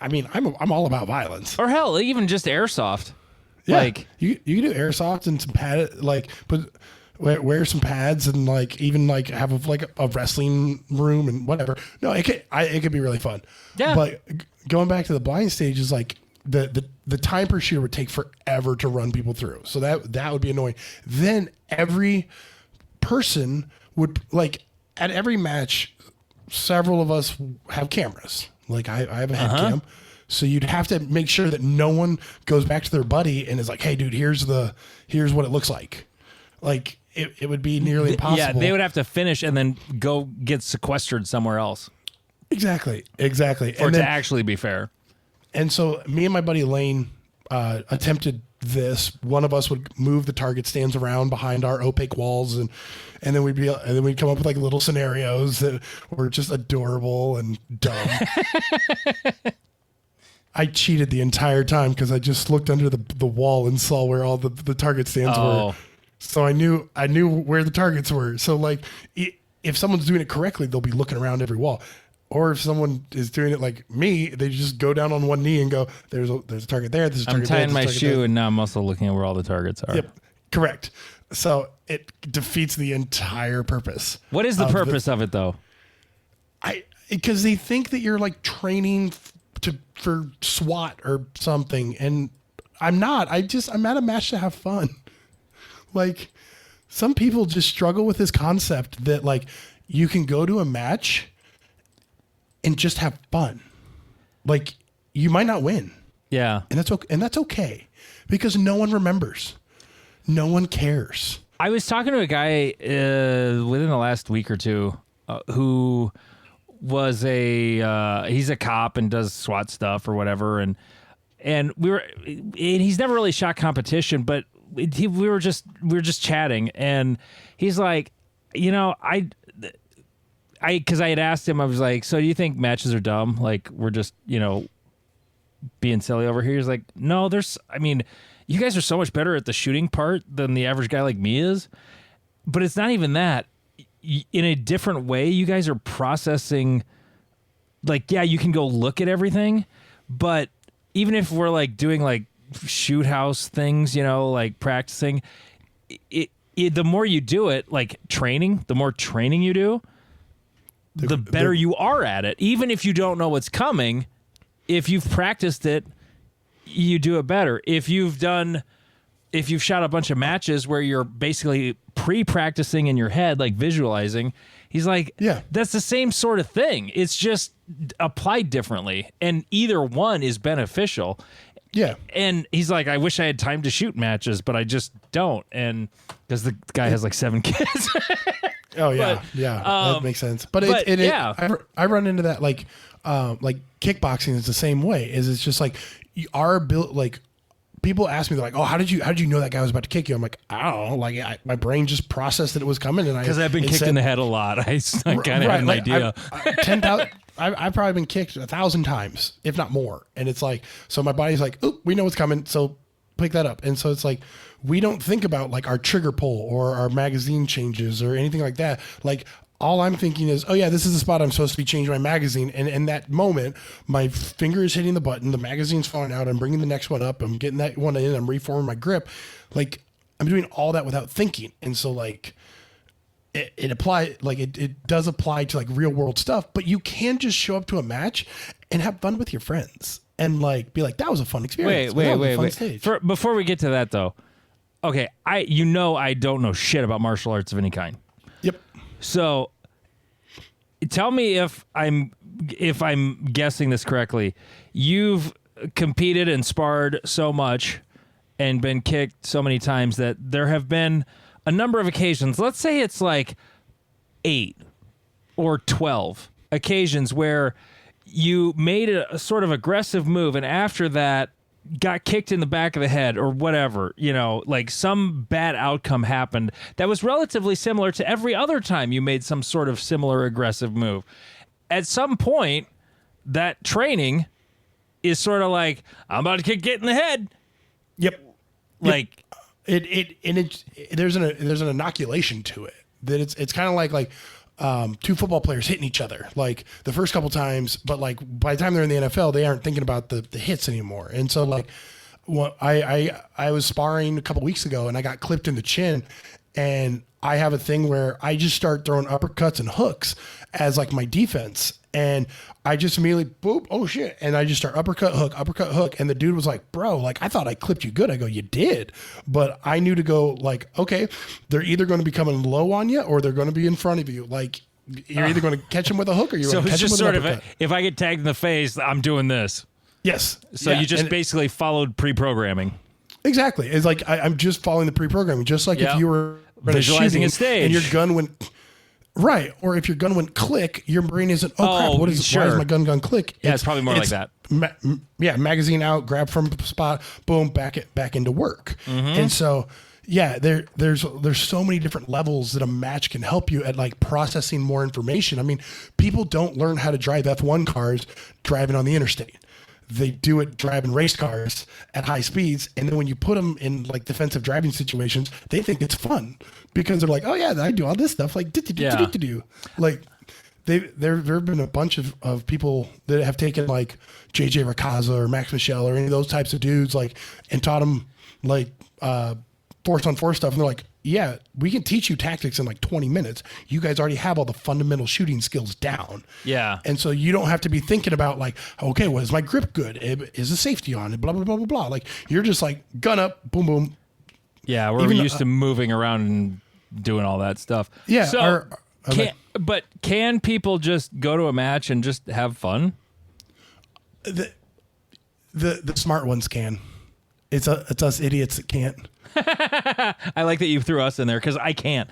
I mean, I'm all about violence. Or hell, even just airsoft. Yeah, like you can do airsoft and some pad, like wear some pads and like even like have a wrestling room and whatever. No, it could be really fun. Yeah. But going back to the blind stage is like the time per shooter would take forever to run people through. So that would be annoying. Then every person would like at every match, several of us have cameras. Like I have a head cam. So you'd have to make sure that no one goes back to their buddy and is like, hey dude, here's what it looks like. Like it would be nearly impossible. Yeah, they would have to finish and then go get sequestered somewhere else. Exactly. For it to actually be fair. And so me and my buddy Lane attempted this. One of us would move the target stands around behind our opaque walls and then we'd come up with like little scenarios that were just adorable and dumb. I cheated the entire time because I just looked under the wall and saw where all the target stands were. So I knew where the targets were. So like if someone's doing it correctly, they'll be looking around every wall. Or if someone is doing it like me, they just go down on one knee and go, there's a target there, there's a target there. I'm tying my shoe and now I'm also looking at where all the targets are. Yep, correct. So it defeats the entire purpose. What is the purpose of it though? Because they think that you're like training for SWAT or something, and I'm not. I'm at a match to have fun. Like some people just struggle with this concept that like you can go to a match and just have fun. Like you might not win. Yeah. And that's okay because no one remembers. No one cares. I was talking to a guy within the last week or two who was he's a cop and does SWAT stuff or whatever, and he's never really shot competition, but we were just chatting, and he's like, because I had asked him, I was like, so do you think matches are dumb? Like, we're just, being silly over here? He's like, no, you guys are so much better at the shooting part than the average guy like me is. But it's not even that. In a different way, you guys are processing, like, yeah, you can go look at everything, but even if we're like doing like shoot house things, like practicing, the more you do it, like training, the more training you do, the better you are at it. Even if you don't know what's coming, if you've practiced it, you do it better. If you've shot a bunch of matches where you're basically pre-practicing in your head, like visualizing, he's like, yeah, that's the same sort of thing. It's just applied differently, and either one is beneficial. Yeah. And he's like, I wish I had time to shoot matches, but I just don't. And because the guy has like 7 kids. Oh yeah, but, that makes sense. But I run into that like kickboxing is the same way. It's just like our ability, like people ask me, they're like, oh, how did you know that guy was about to kick you? I'm like, I don't know, like my brain just processed that it was coming, and because I've been kicked in the head a lot. I kind of had an idea. 10,000. I've probably been kicked 1,000 times, if not more, and it's like, so my body's like, oh, we know what's coming, so pick that up. And so it's like, we don't think about like our trigger pull or our magazine changes or anything like that. Like, all I'm thinking is, oh yeah, this is the spot I'm supposed to be changing my magazine. And in that moment, my finger is hitting the button, the magazine's falling out, I'm bringing the next one up, I'm getting that one in, I'm reforming my grip. Like, I'm doing all that without thinking. And so like, it does apply to like real world stuff, but you can just show up to a match and have fun with your friends and like, be like, that was a fun experience. Wait. Before we get to that though, okay, I don't know shit about martial arts of any kind. Yep. So tell me if I'm guessing this correctly. You've competed and sparred so much and been kicked so many times that there have been a number of occasions, let's say it's like 8 or 12 occasions where you made a sort of aggressive move, and after that got kicked in the back of the head or whatever, like some bad outcome happened that was relatively similar to every other time you made some sort of similar aggressive move. At some point, that training is sort of like, I'm about to get in the head. Yep. Like there's an inoculation to it that it's kind of like 2 football players hitting each other like the first couple times, but like by the time they're in the NFL, they aren't thinking about the hits anymore. And so like, I was sparring a couple weeks ago and I got clipped in the chin, and I have a thing where I just start throwing uppercuts and hooks as like my defense. And I just immediately, boop, oh shit. And I just start uppercut, hook. And the dude was like, bro, like, I thought I clipped you good. I go, you did. But I knew to go like, okay, they're either going to be coming low on you or they're going to be in front of you. Like, you're either going to catch them with a hook or you're going to catch them with an uppercut. If I get tagged in the face, I'm doing this. Yes. So you just basically followed pre-programming. Exactly. It's like, I'm just following the pre-programming. Just like if you were visualizing a stage and your gun went... Right, or if your gun went click, your brain isn't, crap, why is my gun click? Yeah, it's probably more like that. Magazine out, grab from spot, boom, back into work. Mm-hmm. And so, yeah, there's so many different levels that a match can help you at like processing more information. I mean, people don't learn how to drive F1 cars driving on the interstate. They do it driving race cars at high speeds, and then when you put them in like defensive driving situations, they think it's fun because they're like, "Oh yeah, I do all this stuff." Like, do. Like, there have been a bunch of people that have taken like JJ Racaza or Max Michel or any of those types of dudes, like, and taught them like force on force stuff, and they're like, yeah, we can teach you tactics in like 20 minutes. You guys already have all the fundamental shooting skills down. Yeah. And so you don't have to be thinking about like, okay, well, is my grip good? Is the safety on? Blah, blah, blah, blah, blah. Like, you're just like gun up, boom, boom. Yeah, we're used to moving around and doing all that stuff. Yeah. So, can people just go to a match and just have fun? The smart ones can. It's us idiots that can't. I like that you threw us in there because I can't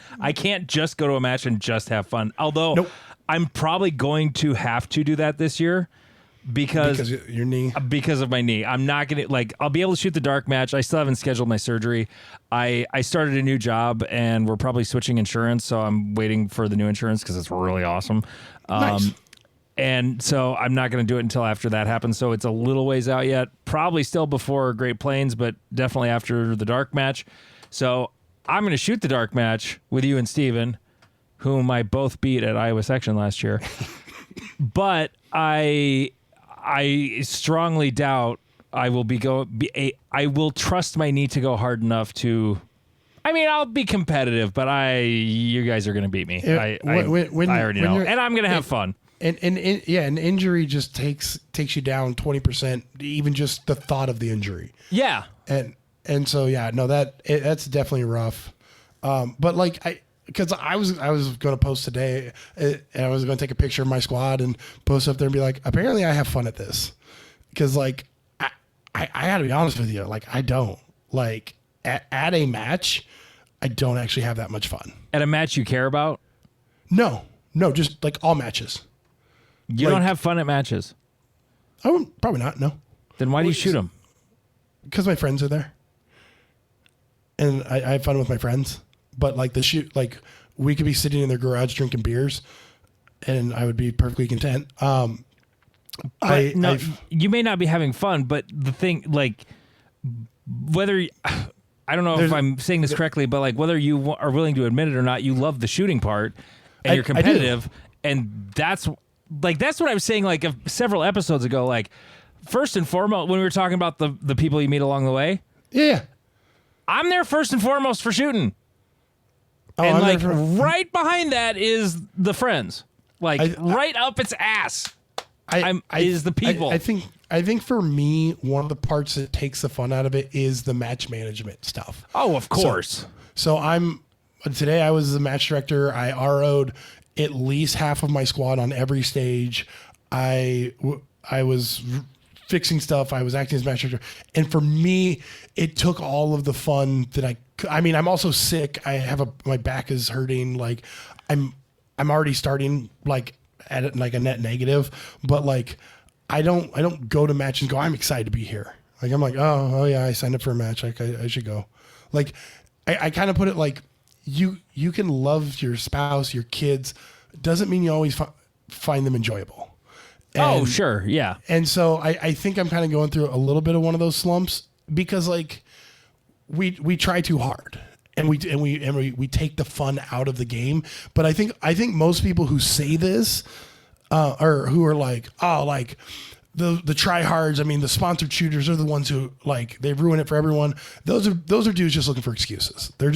just go to a match and just have fun. Although Nope. I'm probably going to have to do that this year because your knee. Because of my knee. I'm not going to I'll be able to shoot the dark match. I still haven't scheduled my surgery. I started a new job and we're probably switching insurance. So I'm waiting for the new insurance because it's really awesome. Nice. And so I'm not going to do it until after that happens. So it's a little ways out yet. Probably still before Great Plains, but definitely after the dark match. So I'm going to shoot the dark match with you and Steven, whom I both beat at Iowa section last year. But I strongly doubt I will I will trust my knee to go hard enough to. I mean, I'll be competitive, but you guys are going to beat me. I already know, and I'm going to have fun. And an injury just takes you down 20%, even just the thought of the injury. Yeah. And so that's definitely rough. But because I was going to post today, and I was going to take a picture of my squad and post up there and be like, apparently I have fun at this, because I got to be honest with you, I don't at a match, I don't actually have that much fun. At a match you care about? No, just all matches. You don't have fun at matches? Oh, probably not. No. Then why do you shoot them? Because my friends are there, and I have fun with my friends. But we could be sitting in their garage drinking beers, and I would be perfectly content. You may not be having fun, but the thing, whether I don't know if I'm saying this correctly, but whether you are willing to admit it or not, you love the shooting part, and you're competitive, and that's what I was saying several episodes ago. First and foremost, when we were talking about the people you meet along the way, yeah, I'm there first and foremost for shooting. Oh, and right behind that is the friends. Right up its ass. Is the people. I think for me, one of the parts that takes the fun out of it is the match management stuff. Oh, of course. So today I was the match director. I RO'd at least half of my squad on every stage. I was fixing stuff. I was acting as match director. And for me, it took all of the fun that I'm also sick. My back is hurting. I'm already starting at a net negative, but I don't go to matches and go, I'm excited to be here. I'm oh yeah, I signed up for a match. I should go. I kind of put it you can love your spouse, your kids. Doesn't mean you always find them enjoyable. Oh, sure. Yeah. And so I think I'm kind of going through a little bit of one of those slumps because we try too hard and we take the fun out of the game. But I think most people who say this, or who are the tryhards, the sponsored shooters are the ones who they ruin it for everyone. Those are dudes just looking for excuses. They're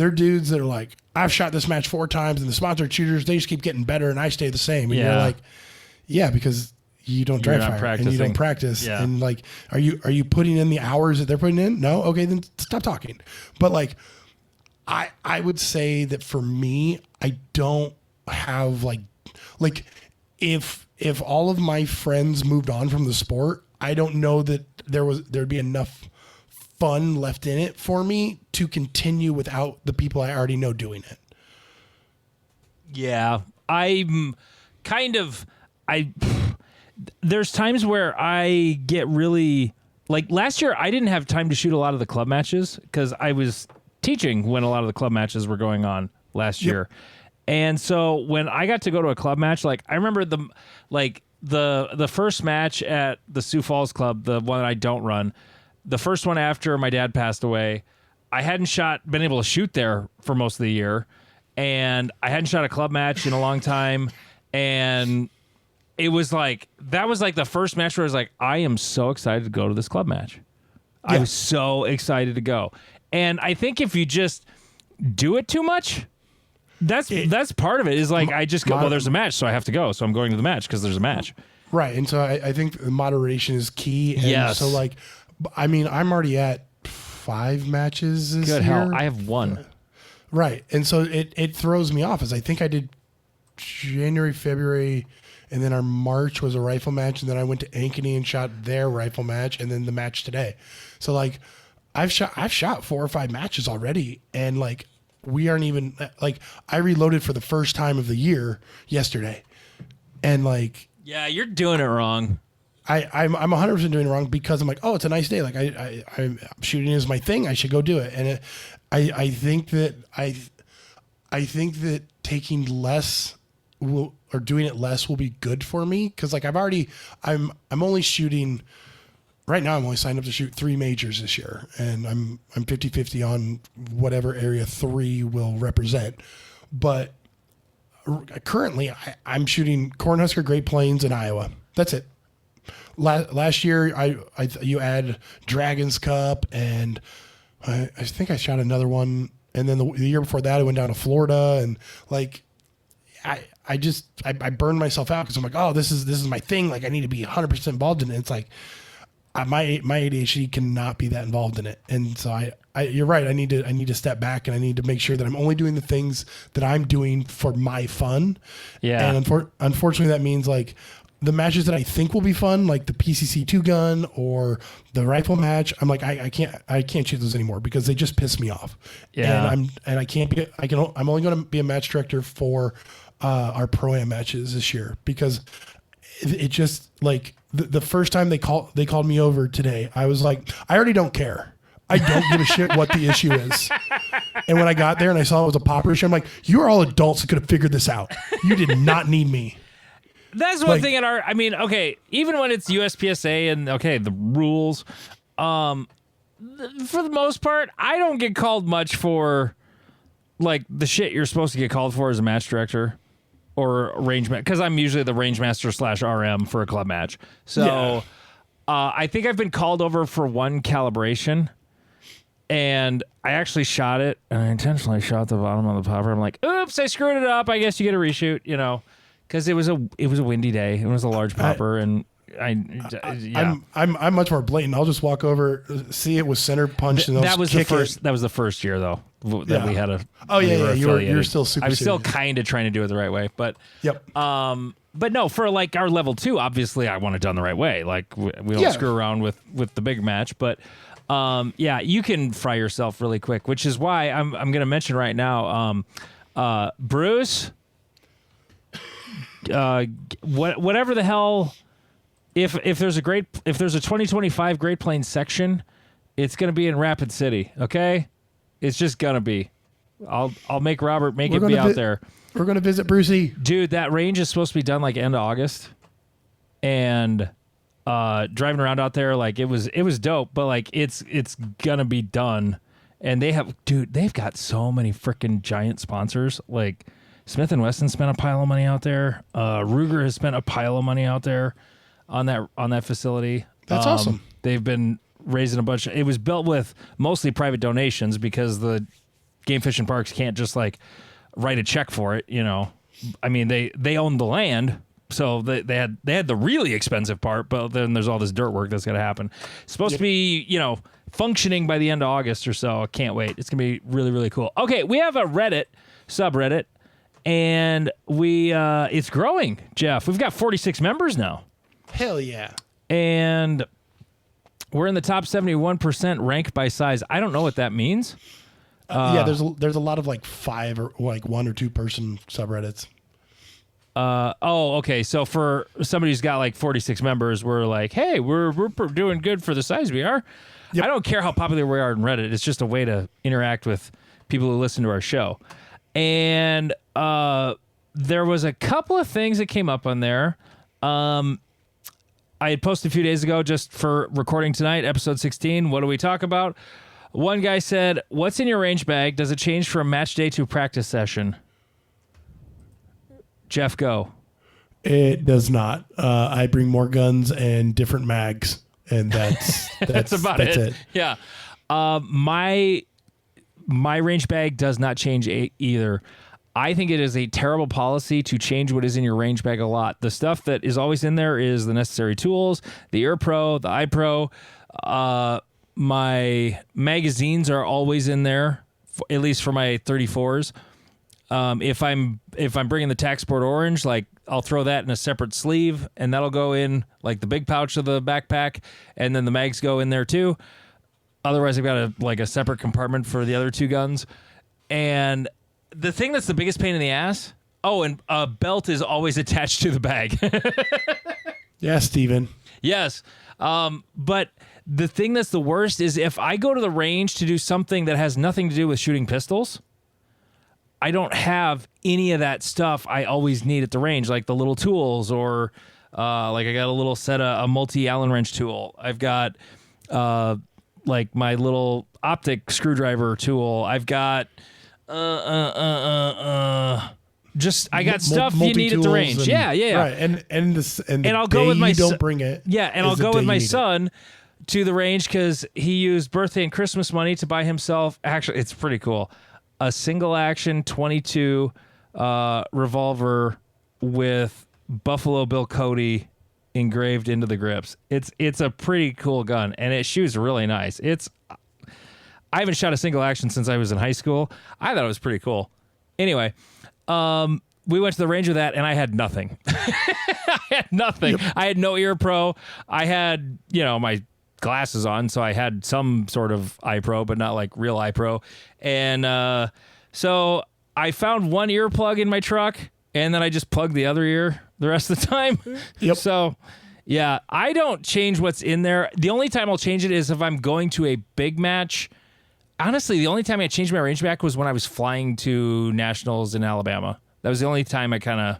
dudes that are I've shot this match 4 times, and the sponsored shooters, they just keep getting better and I stay the same. And you're yeah, because you don't dry fire and you don't practice. Yeah. And are you putting in the hours that they're putting in? No? Okay, then stop talking. But I would say that for me, I don't have if all of my friends moved on from the sport, I don't know that there'd be enough fun left in it for me to continue without the people I already know doing it. Yeah, I'm kind of there's times where I get really last year I didn't have time to shoot a lot of the club matches because I was teaching when a lot of the club matches were going on last year. And so when I got to go to a club match, I remember the first match at the Sioux Falls Club, the one that I don't run, the first one after my dad passed away, I hadn't been able to shoot there for most of the year, and I hadn't shot a club match in a long time, and it was that was the first match where I was I am so excited to go to this club match. Yeah. I was so excited to go. And I think if you just do it too much, that's part of it. Is I just go, well, there's a match, so I have to go. So I'm going to the match because there's a match. Right. And so I think moderation is key. And yes. So I'm already at 5 matches this year. Good hell. I have 1. Right. And so it throws me off as I think I did January, February, and then our March was a rifle match, and then I went to Ankeny and shot their rifle match, and then the match today. So like, I've shot 4 or 5 matches already, and like we aren't even like I reloaded for the first time of the year yesterday, and like Yeah, you're doing it wrong. I'm 100% doing it wrong because I'm like, oh, it's a nice day. Like I'm shooting is my thing. I should go do it. And I think that taking less or doing it less will be good for me. Cause like I'm only shooting right now. I'm only signed up to shoot 3 majors this year, and I'm 50-50 on whatever area 3 will represent. But currently I'm shooting Cornhusker, Great Plains, and Iowa. That's it. Last year, you add Dragons Cup, and I think I shot another one, and then the year before that, I went down to Florida, and like, I burned myself out because I'm like, oh, this is my thing. Like, I need to be 100% involved in it. It's like my ADHD cannot be that involved in it, and so you're right. I need to step back, and I need to make sure that I'm only doing the things that I'm doing for my fun. Yeah, and unfortunately, that means like, the matches that I think will be fun, like the PCC 2-gun or the rifle match, I'm like, I can't shoot those anymore because they just piss me off. Yeah. I'm only going to be a match director for our Pro-Am matches this year because it just like the first time they called me over today, I was like, I already don't care. I don't give a shit what the issue is. And when I got there and I saw it was a popper issue, I'm like, you are all adults that could have figured this out. You did not need me. That's one thing okay, even when it's USPSA and okay, the rules, for the most part, I don't get called much for like the shit you're supposed to get called for as a match director or range because I'm usually the range master / RM for a club match. So I think I've been called over for one calibration, and I actually shot it, and I intentionally shot the bottom of the popper. I'm like, oops, I screwed it up. I guess you get a reshoot, Because it was a windy day. It was a large popper, and I'm much more blatant. I'll just walk over, see it was center punch, and that was the first year though that we had a. Oh yeah, you're still super. I was still kind of trying to do it the right way, but yep. But no, for like our level 2, obviously I want it done the right way. Like we don't screw around with the big match, but you can fry yourself really quick, which is why I'm going to mention right now, Bruce. Whatever the hell, if there's a 2025 Great Plains section, it's gonna be in Rapid City. Okay, it's just gonna be. I'll make Robert make it be out there. We're gonna visit Brucey, dude. That range is supposed to be done like end of August, and driving around out there like it was dope, but like it's gonna be done, and they've got so many freaking giant sponsors like. Smith & Wesson spent a pile of money out there. Ruger has spent a pile of money out there on that facility. That's awesome. They've been raising a bunch. It was built with mostly private donations because the game fish and parks can't just like write a check for it. I mean they own the land, so they had the really expensive part, but then there's all this dirt work that's going to happen. It's supposed to be functioning by the end of August or so. I can't wait. It's going to be really really cool. Okay, we have a Reddit subreddit. And it's growing, Jeff. We've got 46 members now. Hell yeah. And we're in the top 71% rank by size. I don't know what that means. There's a lot of like 5 or like 1 or 2 person subreddits. Okay. So for somebody who's got like 46 members, we're like, hey, we're doing good for the size we are. Yep. I don't care how popular we are in Reddit. It's just a way to interact with people who listen to our show. And there was a couple of things that came up on there. I had posted a few days ago just for recording tonight, episode 16. What do we talk about? One guy said, what's in your range bag? Does it change from match day to practice session? Jeff, go. It does not. I bring more guns and different mags, and that's about it. Yeah. My range bag does not change either. I think it is a terrible policy to change what is in your range bag a lot. The stuff that is always in there is the necessary tools, the Ear Pro, the eye Pro. My magazines are always in there, at least for my 34s. If I'm bringing the tack sport orange, like I'll throw that in a separate sleeve, and that'll go in like the big pouch of the backpack, and then the mags go in there too. Otherwise, I've got a separate compartment for the other 2 guns. And the thing that's the biggest pain in the ass. Oh, and a belt is always attached to the bag. Yeah, Steven. Yes. But the thing that's the worst is if I go to the range to do something that has nothing to do with shooting pistols, I don't have any of that stuff I always need at the range, like the little tools or like I got a little set of a multi-Allen wrench tool. I've got like my little optic screwdriver tool. I've got just I got stuff you need at the range. And, yeah. Right, and I'll go with my you don't bring it. Yeah, and I'll go with my son to the range because he used birthday and Christmas money to buy himself. Actually, it's pretty cool. A single action 22 revolver with Buffalo Bill Cody engraved into the grips. It's a pretty cool gun, and it shoots really nice. I haven't shot a single action since I was in high school. I thought it was pretty cool. Anyway, we went to the range with that, and I had nothing. I had nothing. Yep. I had no ear pro. I had, my glasses on, so I had some sort of eye pro, but not like real eye pro. And so I found one earplug in my truck, and then I just plugged the other ear the rest of the time. Yep. So, yeah, I don't change what's in there. The only time I'll change it is if I'm going to a big match. Honestly, the only time I changed my range back was when I was flying to nationals in Alabama. That was the only time I kind of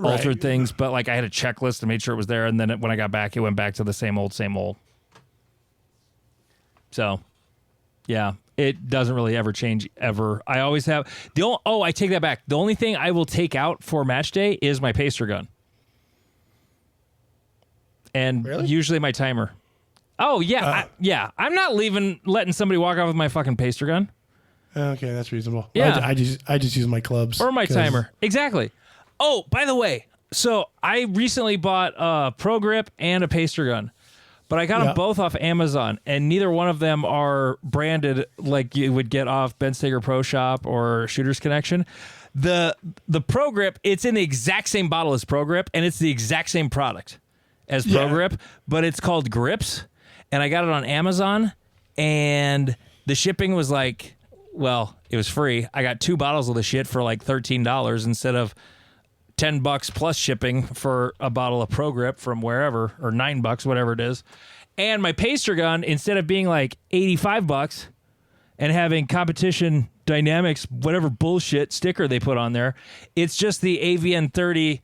altered things, but like I had a checklist and made sure it was there, and then when I got back, it went back to the same old. So, yeah, it doesn't really ever change ever. I always have I take that back. The only thing I will take out for match day is my pacer gun, and usually my timer. Oh yeah, I'm not letting somebody walk off with my fucking pacer gun. Okay, that's reasonable. Yeah, I just use my clubs or my timer. Exactly. Oh, by the way, so I recently bought a Pro Grip and a pacer gun, but I got them both off Amazon, and neither one of them are branded like you would get off Ben Steger Pro Shop or Shooter's Connection. The Pro Grip, it's in the exact same bottle as Pro Grip, and it's the exact same product as Pro Grip, but it's called Grips, and I got it on Amazon, and the shipping was like, well, it was free. I got 2 bottles of the shit for like $13 instead of $10 plus shipping for a bottle of Pro Grip from wherever, or $9, whatever it is. And my pacer gun, instead of being like $85 and having Competition Dynamics, whatever bullshit sticker they put on there, it's just the AVN 30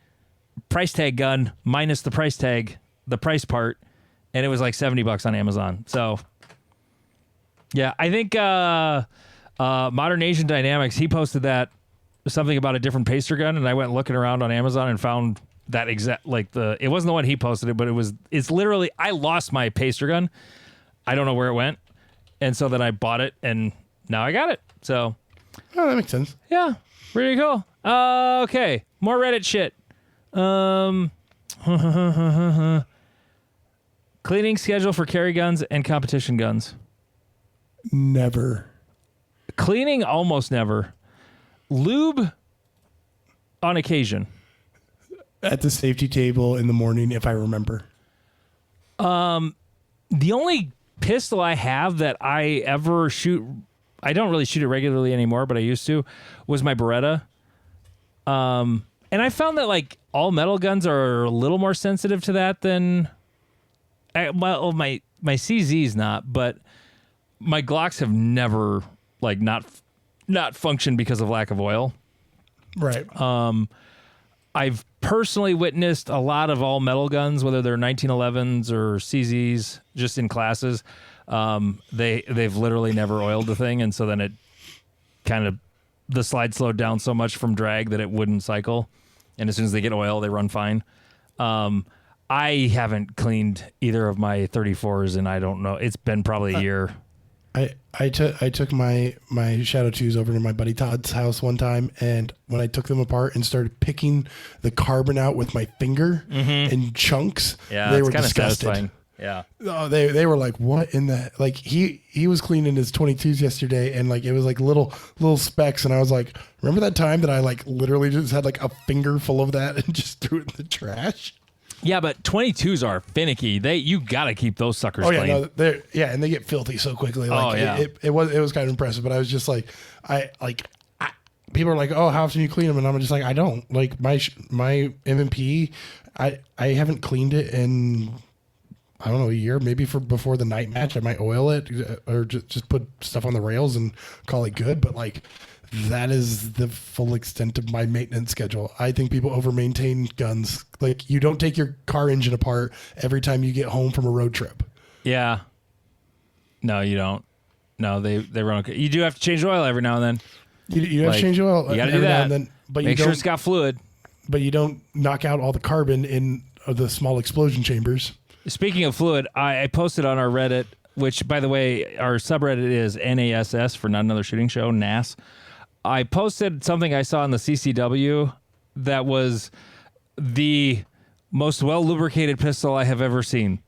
price tag gun minus the price tag, the price part, and it was like $70 on Amazon. So, yeah, I think Modern Asian Dynamics, he posted that something about a different pacer gun, and I went looking around on Amazon and found that exact, it wasn't the one he posted it, but it's literally, I lost my pacer gun. I don't know where it went. And so then I bought it, and now I got it. So. Oh, that makes sense. Yeah. Pretty cool. Okay. More Reddit shit. Cleaning schedule for carry guns and competition guns. Never. Cleaning, almost never. Lube, on occasion. At the safety table in the morning, if I remember. The only pistol I have that I ever shoot, I don't really shoot it regularly anymore, but I used to, was my Beretta. And I found that like all metal guns are a little more sensitive to that than, well, my CZ's not, but my Glocks have never like not functioned because of lack of oil. Right. I've personally witnessed a lot of all metal guns, whether they're 1911s or CZs, just in classes. They've literally never oiled the thing, and so then it kind of, the slide slowed down so much from drag that it wouldn't cycle. And as soon as they get oil, they run fine. I haven't cleaned either of my 34s, and I don't know. It's been probably a year. I took my Shadow 2s over to my buddy Todd's house one time, and when I took them apart and started picking the carbon out with my finger in chunks, they were disgusted. Satisfying. Yeah. Oh, they were like, what in the, like he was cleaning his 22s yesterday, and like it was like little specks, and I was like, remember that time that I like literally just had like a finger full of that and just threw it in the trash? Yeah, but 22s are finicky. You got to keep those suckers Oh yeah, clean. no, they're and they get filthy so quickly. Like, it was kind of impressive, but I was just like, people are like, oh, how often do you clean them? And I'm just like, I don't. Like my M&P, I haven't cleaned it in, I don't know, a year. Maybe before the night match, I might oil it or just put stuff on the rails and call it good. But like, that is the full extent of my maintenance schedule. I think people over maintain guns. Like, you don't take your car engine apart every time you get home from a road trip. Yeah. No, you don't. No, they run okay. You do have to change oil every now and then. You have to change oil. You got to do that. Now and then, but make sure it's got fluid. But you don't knock out all the carbon in the small explosion chambers. Speaking of fluid, I posted on our Reddit, which, by the way, our subreddit is NASS for Not Another Shooting Show, NAS. I posted something I saw in the CCW that was the most well-lubricated pistol I have ever seen.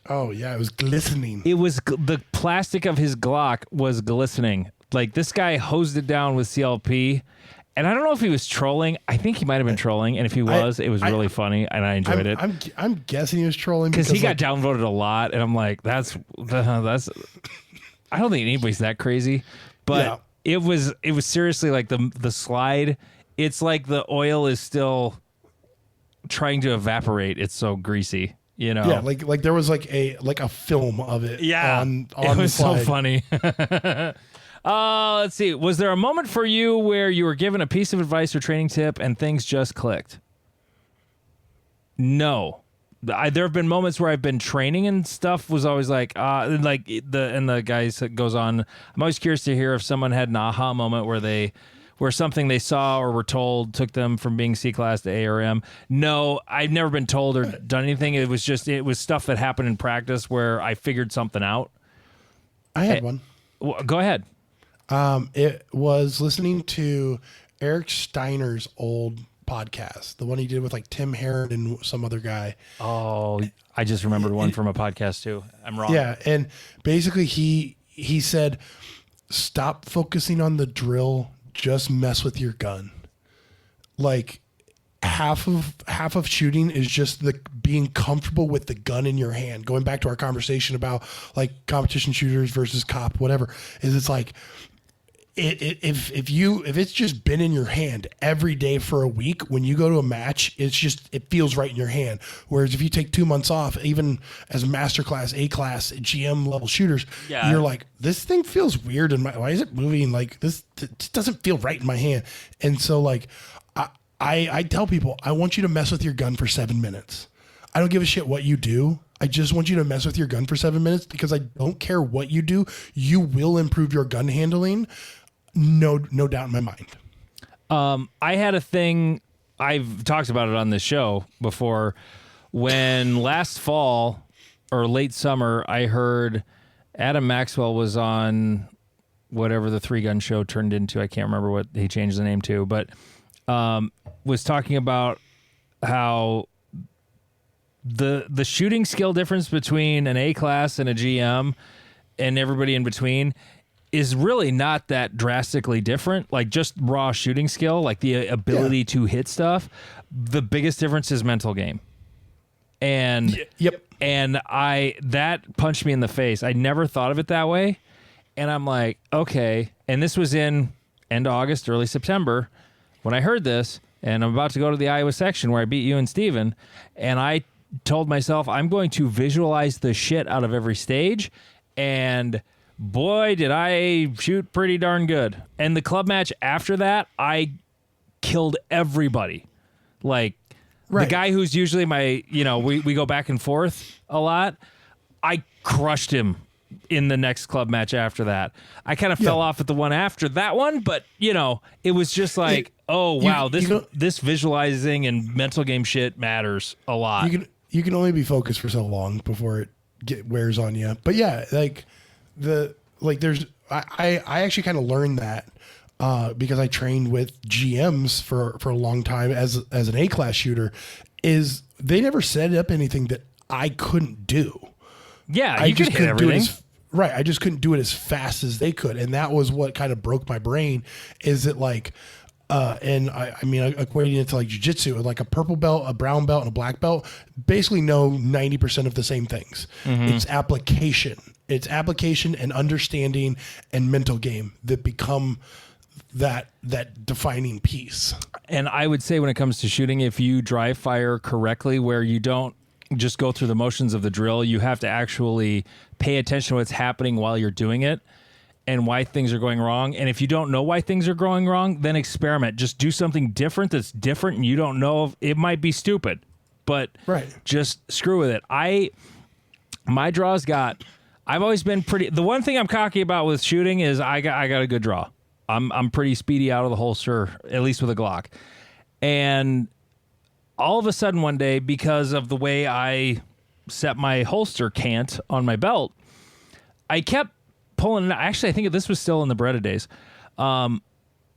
Oh, yeah, it was glistening. It was, the plastic of his Glock was glistening. Like, this guy hosed it down with CLP, and I don't know if he was trolling. I think he might have been trolling, and if he was, it was really funny, and I enjoyed it. I'm guessing he was trolling because he got downvoted a lot, and I'm like, that's. I don't think anybody's that crazy, but. Yeah. It was seriously like the slide. It's like the oil is still trying to evaporate. It's so greasy, you know. Yeah, like there was like a film of it. Yeah, on it was the slide. so funny. Let's see. Was there a moment for you where you were given a piece of advice or training tip and things just clicked? No. There have been moments where I've been training and stuff was always like the guy goes on. I'm always curious to hear if someone had an aha moment where something they saw or were told took them from being C class to A or M. No, I've never been told or done anything. It was stuff that happened in practice where I figured something out. I had one. Go ahead. It was listening to Eric Steiner's old podcast, the one he did with like Tim Herron and some other guy. Oh, I just remembered one from a podcast too. I'm wrong. Yeah, and basically he said, stop focusing on the drill, just mess with your gun. Like half of shooting is just the being comfortable with the gun in your hand. Going back to our conversation about like competition shooters versus cop, whatever, is it's like if it's just been in your hand every day for a week, when you go to a match, it feels right in your hand. Whereas if you take 2 months off, even as master class, A class, GM level shooters, you're like, this thing feels weird and why is it moving? Like this just doesn't feel right in my hand. And so like I tell people, I want you to mess with your gun for 7 minutes. I don't give a shit what you do. I just want you to mess with your gun for 7 minutes because I don't care what you do. You will improve your gun handling. No doubt in my mind. I had a thing, I've talked about it on this show before, when last fall or late summer, I heard Adam Maxwell was on whatever the 3-gun show turned into. I can't remember what he changed the name to, but was talking about how the shooting skill difference between an A class and a GM and everybody in between is really not that drastically different. Like just raw shooting skill, like the ability to hit stuff. The biggest difference is mental game. And yep. And that punched me in the face. I never thought of it that way. And I'm like, okay. And this was in end of August, early September when I heard this, and I'm about to go to the Iowa section where I beat you and Steven. And I told myself, I'm going to visualize the shit out of every stage. And boy, did I shoot pretty darn good. And the club match after that, I killed everybody. Like, the guy who's usually my, we go back and forth a lot, I crushed him in the next club match after that. I kind of fell off at the one after that one, but, it was just like, this visualizing and mental game shit matters a lot. You can only be focused for so long before it wears on you. But yeah, like... I actually kind of learned that because I trained with GMs for a long time as an A class shooter, is they never set up anything that I couldn't do. Yeah, I you could just hit couldn't do it everything. right. I just couldn't do it as fast as they could. And that was what kind of broke my brain is that like, and I mean, equating it to like jujitsu, like a purple belt, a brown belt, and a black belt basically know 90% of the same things. It's application. It's application and understanding and mental game that become that defining piece. And I would say when it comes to shooting, if you dry fire correctly, where you don't just go through the motions of the drill, you have to actually pay attention to what's happening while you're doing it and why things are going wrong. And if you don't know why things are going wrong, then experiment. Just do something different that's different and you don't know if it might be stupid, but just screw with it. My draws I've always been the one thing I'm cocky about with shooting is I got a good draw. I'm pretty speedy out of the holster, at least with a Glock. And all of a sudden one day, because of the way I set my holster cant on my belt, I kept pulling it. Actually, I think this was still in the Beretta days.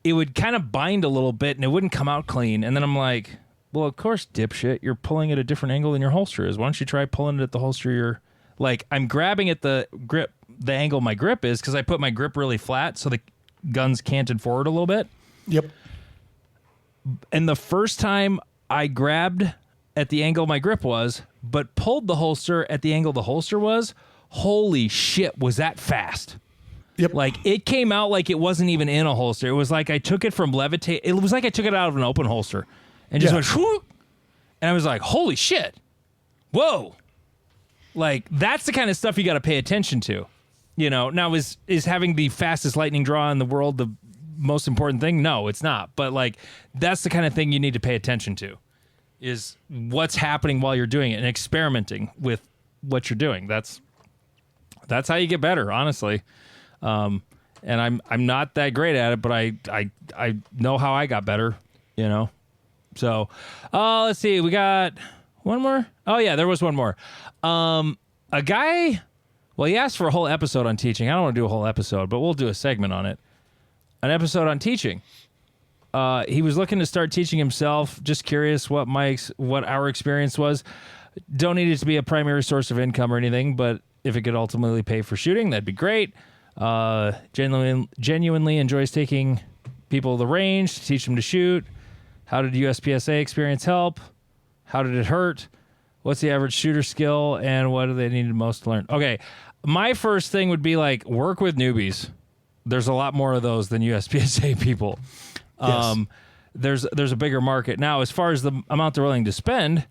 It would kind of bind a little bit and it wouldn't come out clean. And then I'm like, well, of course, dipshit, you're pulling at a different angle than your holster is. Why don't you try pulling it at the holster you're like, I'm grabbing at the grip, the angle my grip is, because I put my grip really flat so the gun's canted forward a little bit. Yep. And the first time I grabbed at the angle my grip was, but pulled the holster at the angle the holster was, holy shit, was that fast. Yep. Like, it came out like it wasn't even in a holster. It was like I took it from levitate. It was like I took it out of an open holster and just went, whoo, and I was like, holy shit. Whoa. Like, that's the kind of stuff you got to pay attention to. You know, now is having the fastest lightning draw in the world the most important thing? No, it's not. But like, that's the kind of thing you need to pay attention to, is what's happening while you're doing it and experimenting with what you're doing. That's how you get better, honestly. And I'm not that great at it, but I know how I got better, you know? So, let's see. We got one more. Oh yeah, there was one more. A guy, well, he asked for a whole episode on teaching. I don't want to do a whole episode, but we'll do a segment on it. An episode on teaching. He was looking to start teaching himself. Just curious what our experience was. Don't need it to be a primary source of income or anything, but if it could ultimately pay for shooting, that'd be great. Genuinely enjoys taking people to the range to teach them to shoot. How did USPSA experience help? How did it hurt? What's the average shooter skill, and what do they need most to learn? Okay, my first thing would be like, work with newbies. There's a lot more of those than USPSA people. Yes. There's a bigger market. Now, as far as the amount they're willing to spend,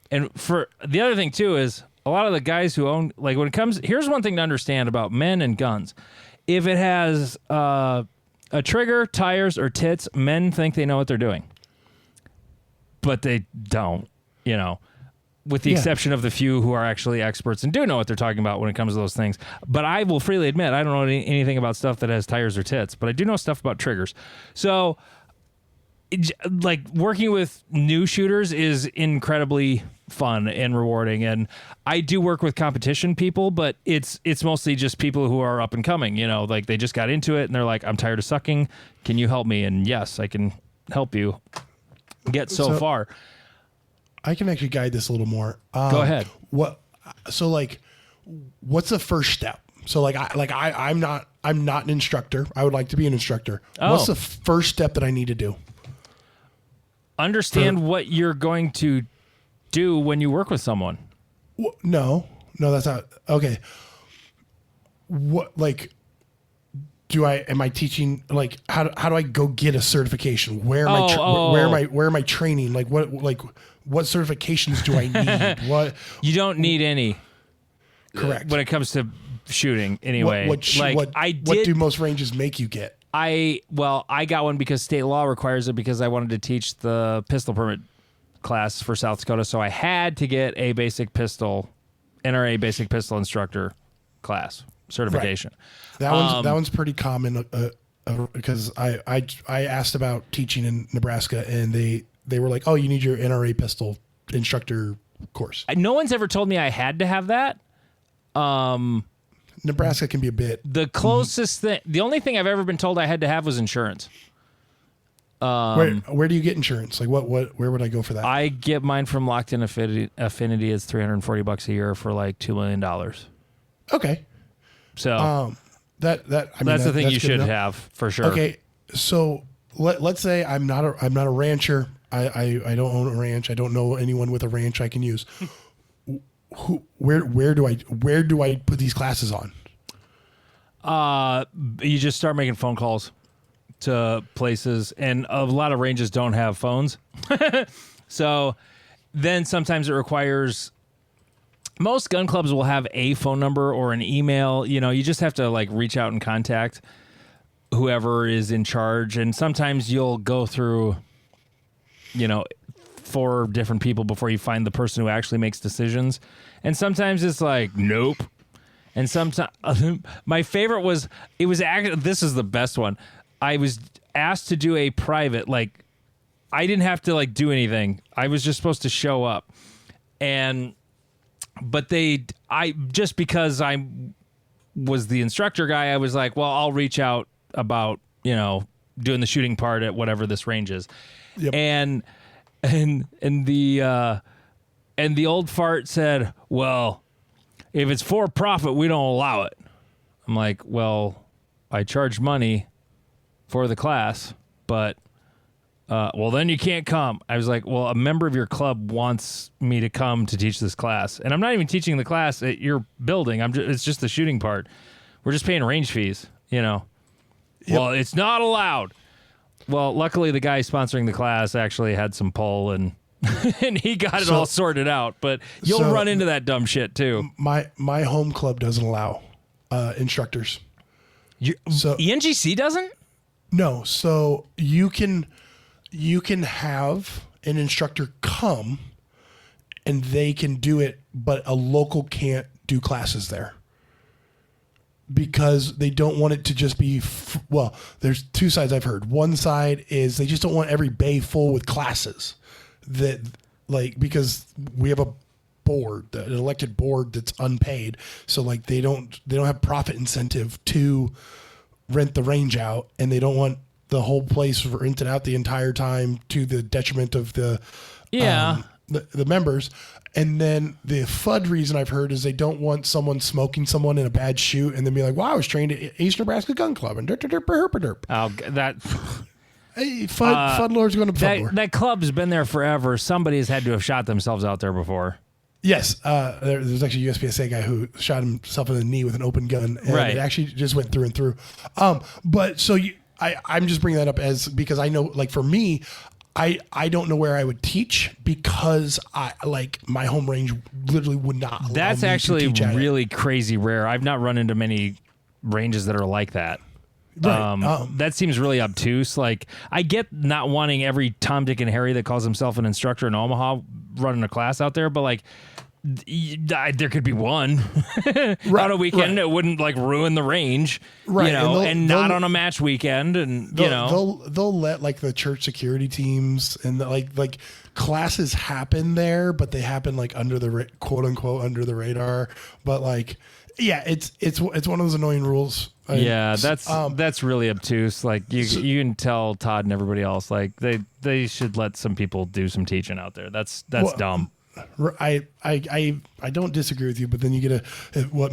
and for the other thing too is a lot of the guys who own, like when it comes, here's one thing to understand about men and guns. If it has a trigger, tires, or tits, men think they know what they're doing. But they don't, you know, with the exception of the few who are actually experts and do know what they're talking about when it comes to those things. But I will freely admit, I don't know anything about stuff that has tires or tits, but I do know stuff about triggers. So, like, working with new shooters is incredibly fun and rewarding. And I do work with competition people, but it's mostly just people who are up and coming, you know, like they just got into it and they're like, I'm tired of sucking. Can you help me? And yes, I can help you get so far. I can actually guide this a little more. Go ahead. What's the first step? So I'm not an instructor. I would like to be an instructor. Oh. What's the first step that I need to do? Understand what you're going to do when you work with someone. No, that's not okay. What, like, am I teaching, like, how do I go get a certification? Where am I training? Like, what certifications do I need? What? You don't need any. Correct. When it comes to shooting, anyway. What do most ranges make you get? I got one because state law requires it, because I wanted to teach the pistol permit class for South Dakota, so I had to get a NRA basic pistol instructor class certification. Right. That one's pretty common because I asked about teaching in Nebraska, and they were like, oh, you need your NRA pistol instructor course. No one's ever told me I had to have that. Nebraska can be a bit. The closest thing, the only thing I've ever been told I had to have was insurance. Where do you get insurance? Like where would I go for that? I get mine from Locked In Affinity. It's $340 a year for like $2 million. Okay. So That's the thing you should have for sure. Okay, so let's say I'm not a rancher. I don't own a ranch. I don't know anyone with a ranch I can use. Where do I put these classes on? You just start making phone calls to places, and a lot of ranges don't have phones. So then sometimes it requires. Most gun clubs will have a phone number or an email. You know, you just have to like reach out and contact whoever is in charge. And sometimes you'll go through, 4 different people before you find the person who actually makes decisions. And sometimes it's like, nope. And sometimes my favorite was, this is the best one. I was asked to do a private, like I didn't have to like do anything. I was just supposed to show up. But just because I was the instructor guy, I was like, well, I'll reach out about, doing the shooting part at whatever this range is. Yep. And the old fart said, well, if it's for profit, we don't allow it. I'm like, well, I charge money for the class, but well, then you can't come. I was like, well, a member of your club wants me to come to teach this class. And I'm not even teaching the class at your building. It's just the shooting part. We're just paying range fees, Yep. Well, it's not allowed. Well, luckily the guy sponsoring the class actually had some pull and and he got it all sorted out. But you'll run into that dumb shit too. My home club doesn't allow instructors. ENGC doesn't? No. So you can have an instructor come and they can do it, but a local can't do classes there because they don't want it to just be, there's 2 sides I've heard. One side is they just don't want every bay full with classes because we have an elected board that's unpaid. So like they don't have profit incentive to rent the range out, and they don't want the whole place rented out the entire time to the detriment of the members. And then the FUD reason I've heard is they don't want someone smoking someone in a bad shoot and then be like, well, I was trained at East Nebraska Gun Club and derp. Oh, that... Hey, FUD Lord's going to FUD Lord. That club's been there forever. Somebody has had to have shot themselves out there before. Yes. There's actually a USPSA guy who shot himself in the knee with an open gun. And right. It actually just went through and through. But so I'm just bringing that up because I know, like for me, I don't know where I would teach because my home range literally would not allow That's me actually to teach at really crazy rare. I've not run into many ranges that are like that. Right. That seems really obtuse. Like, I get not wanting every Tom, Dick, and Harry that calls himself an instructor in Omaha running a class out there, but like, there could be one on a weekend. It wouldn't like ruin the range, right? And not on a match weekend. And they'll let like the church security teams and like classes happen there, but they happen like under the quote unquote under the radar. But like, yeah, it's one of those annoying rules. Yeah, that's really obtuse. Like you can tell Todd and everybody else like they should let some people do some teaching out there. That's dumb. I don't disagree with you, but then you get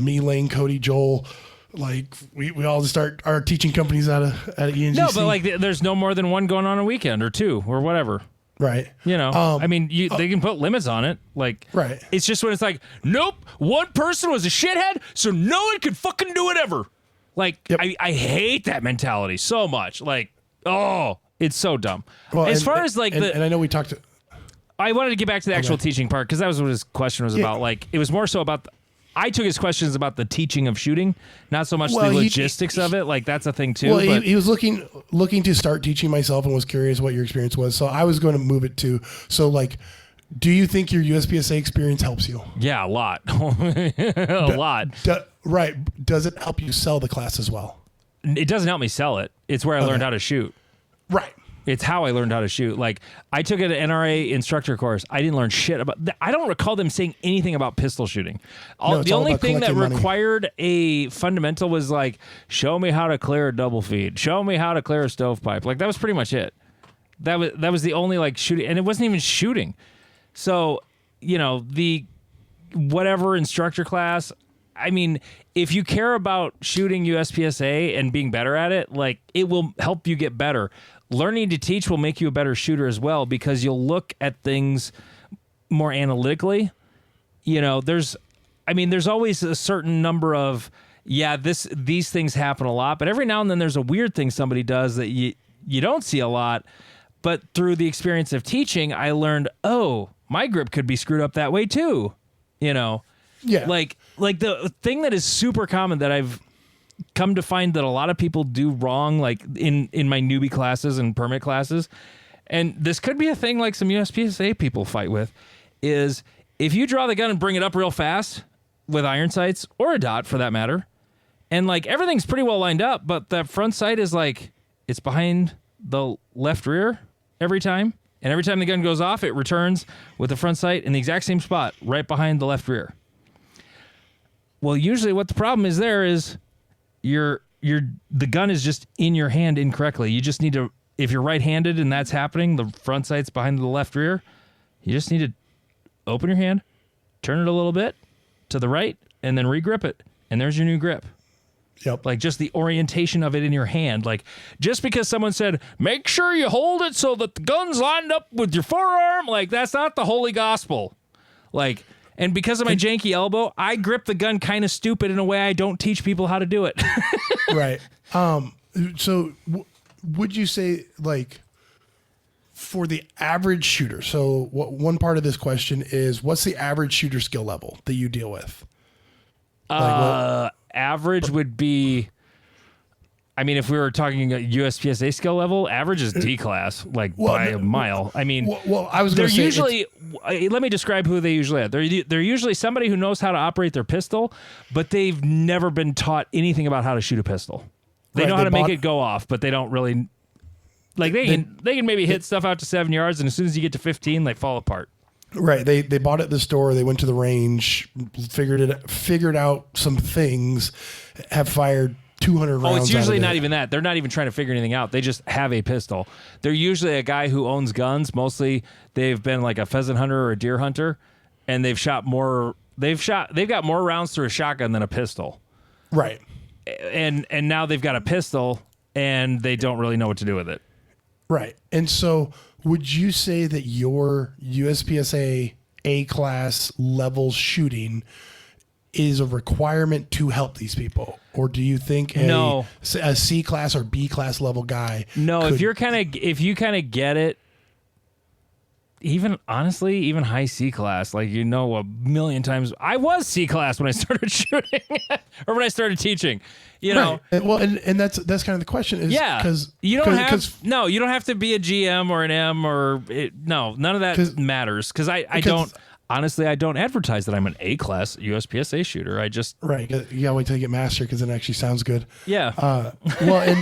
me, Lane, Cody, Joel, like we all just start our teaching companies out of ENGC. No, but like there's no more than one going on a weekend or 2 or whatever. Right. I mean, they can put limits on it. Like, right. It's just when it's like, nope, one person was a shithead, so no one could fucking do it ever. Like, yep. I hate that mentality so much. Like, oh, it's so dumb. Well, as far as like and I know we talked. I wanted to get back to the actual teaching part because that was what his question was about. Like, it was more so about. I took his questions about the teaching of shooting, not so much the logistics of it. Like, that's a thing too. Well, he was looking to start teaching myself and was curious what your experience was. So I was going to move it to. So like, do you think your USPSA experience helps you? Yeah, a lot, a lot. Right. Does it help you sell the class as well? It doesn't help me sell it. It's where I learned how to shoot. Right. It's how I learned how to shoot. Like, I took an NRA instructor course. I didn't learn shit about. I don't recall them saying anything about pistol shooting. The only thing that required a fundamental was like, show me how to clear a double feed. Show me how to clear a stovepipe. Like, that was pretty much it. That was the only like shooting, and it wasn't even shooting. So, the whatever instructor class, I mean, if you care about shooting USPSA and being better at it, like it will help you get better. Learning to teach will make you a better shooter as well because you'll look at things more analytically. You know, there's always a certain number of, these things happen a lot, but every now and then there's a weird thing somebody does that you don't see a lot. But through the experience of teaching, I learned, oh, my grip could be screwed up that way too. You know? Yeah. Like the thing that is super common that I've come to find that a lot of people do wrong, like in my newbie classes and permit classes, and this could be a thing like some USPSA people fight with, is if you draw the gun and bring it up real fast with iron sights or a dot for that matter, and like everything's pretty well lined up, but the front sight is like it's behind the left rear every time, and every time the gun goes off, it returns with the front sight in the exact same spot right behind the left rear. Well, usually what the problem is there is the gun is just in your hand incorrectly. You just need to, if you're right-handed and that's happening, the front sight's behind the left rear, you just need to open your hand, turn it a little bit to the right, and then regrip it. And there's your new grip. Yep. Like just the orientation of it in your hand. Like just because someone said, make sure you hold it so that the gun's lined up with your forearm, like that's not the holy gospel. Like, and because of my janky elbow, I grip the gun kind of stupid in a way I don't teach people how to do it. Right. So would you say, like, for the average shooter, so one part of this question is, what's the average shooter skill level that you deal with? Average would be, I mean, if we were talking a USPSA skill level, average is D class, like by a mile. I mean, I was going to say, usually, let me describe who they usually are. They're usually somebody who knows how to operate their pistol, but they've never been taught anything about how to shoot a pistol. They know how to make it go off, but they don't really, like they can maybe hit stuff out to 7 yards, and as soon as you get to 15, they fall apart. Right. They bought it at the store. They went to the range, figured out some things, have fired 200 rounds. Oh, it's usually out of not even that. They're not even trying to figure anything out. They just have a pistol. They're usually a guy who owns guns. Mostly they've been like a pheasant hunter or a deer hunter, and they've got more rounds through a shotgun than a pistol. Right. And now they've got a pistol and they don't really know what to do with it. Right. And so would you say that your USPSA A-class level shooting is a requirement to help these people? Or do you think a C-class or B-class level guy? No, if you kind of get it, even honestly, even high C-class, like a million times. I was C-class when I started shooting or when I started teaching. You know, well, and that's kind of the question is, because you don't have to be a GM or an M or none of that matters. Because I don't advertise that I'm an A-class USPSA shooter. I just you gotta wait till you get master because it actually sounds good. Yeah. Well,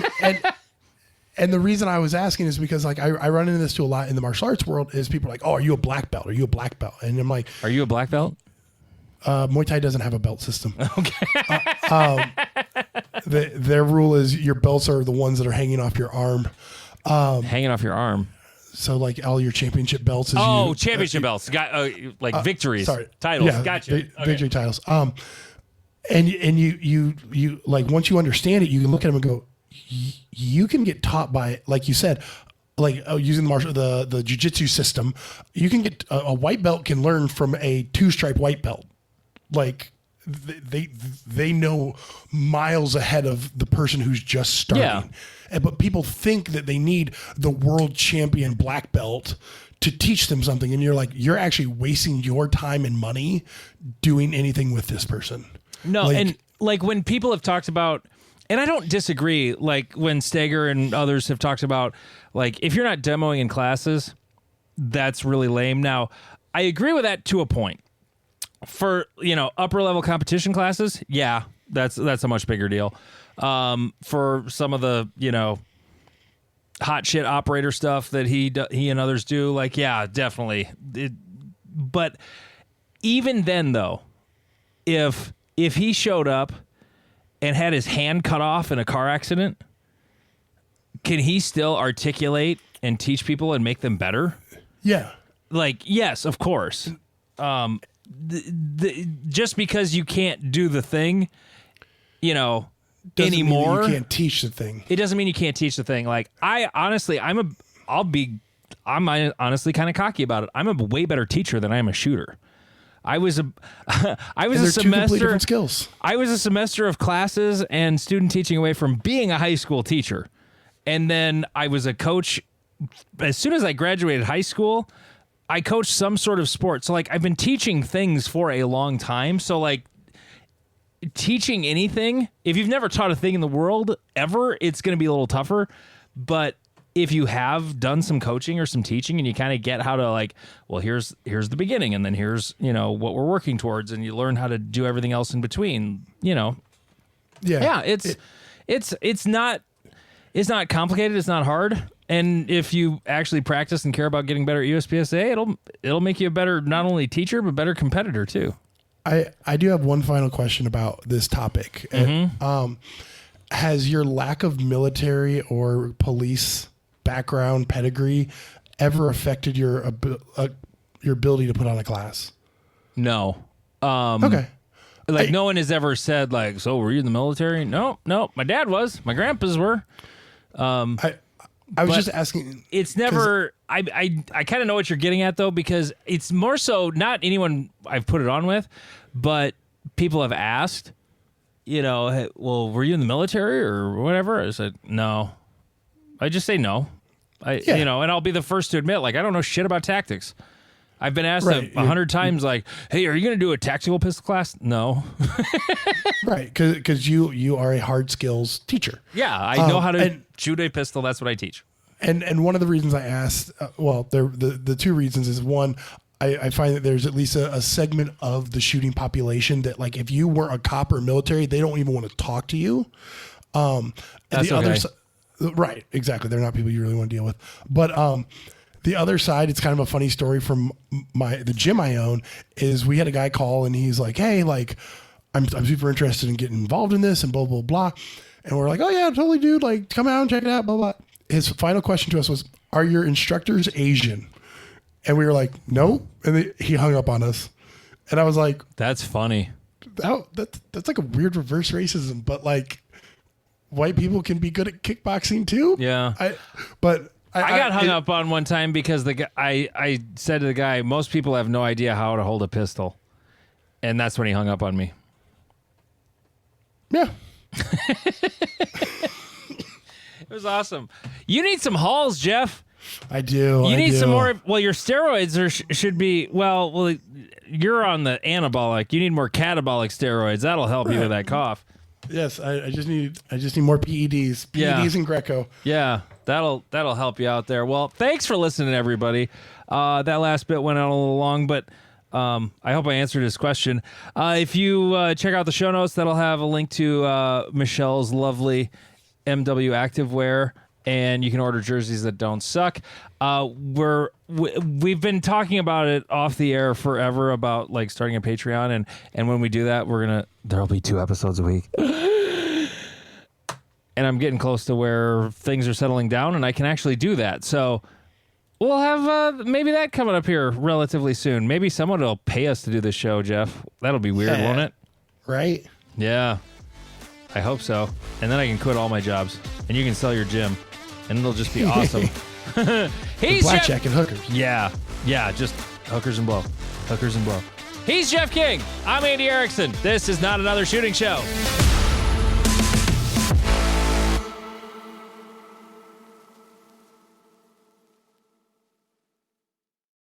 and the reason I was asking is because like I run into this too a lot in the martial arts world is people are like, oh, are you a black belt? Are you a black belt? And I'm like, are you a black belt? Muay Thai doesn't have a belt system. Okay. Their rule is your belts are the ones that are hanging off your arm. Hanging off your arm. So like all your championship belts. Championship belts. Got victories. Sorry. Titles. Yeah, Gotcha. Victory titles. And you like once you understand it, you can look at them and go, you can get taught by, like you said, using the jiu-jitsu system, you can get a white belt can learn from a 2-stripe white belt. Like they know miles ahead of the person who's just starting. Yeah. But people think that they need the world champion black belt to teach them something. And you're like, you're actually wasting your time and money doing anything with this person. No. And like when people have talked about, and I don't disagree, like when Steger and others have talked about, like, if you're not demoing in classes, that's really lame. Now, I agree with that to a point. For, upper level competition classes, yeah, that's a much bigger deal. For some of the, hot shit operator stuff that he and others do, like, yeah, definitely. But even then, though, if he showed up and had his hand cut off in a car accident, can he still articulate and teach people and make them better? Yeah. Like, yes, of course. just because you can't do the thing, Doesn't anymore. mean that you can't teach the thing. It doesn't mean you can't teach the thing. Like I'm honestly kind of cocky about it. I'm a way better teacher than I am a shooter. I was a And they're two completely different skills. I was a semester of classes and student teaching away from being a high school teacher. And then I was a coach. As soon as I graduated high school, I coached some sort of sport. So like I've been teaching things for a long time. So like teaching anything, if you've never taught a thing in the world ever, it's going to be a little tougher. But if you have done some coaching or some teaching and you kind of get how to like, well, here's the beginning and then here's, what we're working towards, and you learn how to do everything else in between, Yeah. It's not complicated. It's not hard. And if you actually practice and care about getting better at USPSA, it'll make you a better, not only teacher, but better competitor too. I do have one final question about this topic. Has your lack of military or police background pedigree ever affected your ability to put on a class? No. Okay. Like no one has ever said like, so were you in the military? No. My dad was. My grandpas were. I was just asking. It's never. I kind of know what you're getting at though, because it's more so not anyone I've put it on with, but people have asked. Hey, well, were you in the military or whatever? I said no. I just say no. And I'll be the first to admit, like, I don't know shit about tactics. I've been asked 100 times, like, hey, are you going to do a tactical pistol class? No. Right, because you are a hard skills teacher. Yeah, I know how to shoot a pistol. That's what I teach. And one of the reasons I asked, the two reasons is, one, I find that there's at least a segment of the shooting population that, like, if you weren't a cop or military, they don't even want to talk to you. That's the okay. other right, exactly. They're not people you really want to deal with. But the other side, it's kind of a funny story from the gym I own, is we had a guy call and he's like, hey, like, I'm super interested in getting involved in this and blah, blah, blah. And we're like, oh yeah, totally, dude. Like, come out and check it out, blah, blah. His final question to us was, are your instructors Asian? And we were like, no. And he hung up on us. And I was like, that's funny. That's like a weird reverse racism, but like white people can be good at kickboxing too. Yeah. I got hung up on one time because the guy, I said to the guy, most people have no idea how to hold a pistol. And that's when he hung up on me. Yeah. It was awesome. You need some halls, Jeff. I do. You need some more. Well, your steroids should be, well, you're on the anabolic. You need more catabolic steroids. That'll help you with that cough. Yes, I just need more PEDs. PEDs and Greco. Yeah, that'll help you out there. Well, thanks for listening, everybody. That last bit went on a little long, but I hope I answered his question. If you check out the show notes, that'll have a link to Michelle's lovely MW Activewear, and you can order jerseys that don't suck. We've been talking about it off the air forever about like starting a Patreon, and when we do that, there'll be 2 episodes a week. And I'm getting close to where things are settling down and I can actually do that. So we'll have maybe that coming up here relatively soon. Maybe someone will pay us to do this show, Jeff. That'll be weird, won't it? Right? Yeah. I hope so. And then I can quit all my jobs and you can sell your gym and it'll just be awesome. He's blackjack and hookers. Yeah. Yeah. Just hookers and blow. Hookers and blow. He's Jeff King. I'm Andy Erickson. This is Not Another Shooting Show.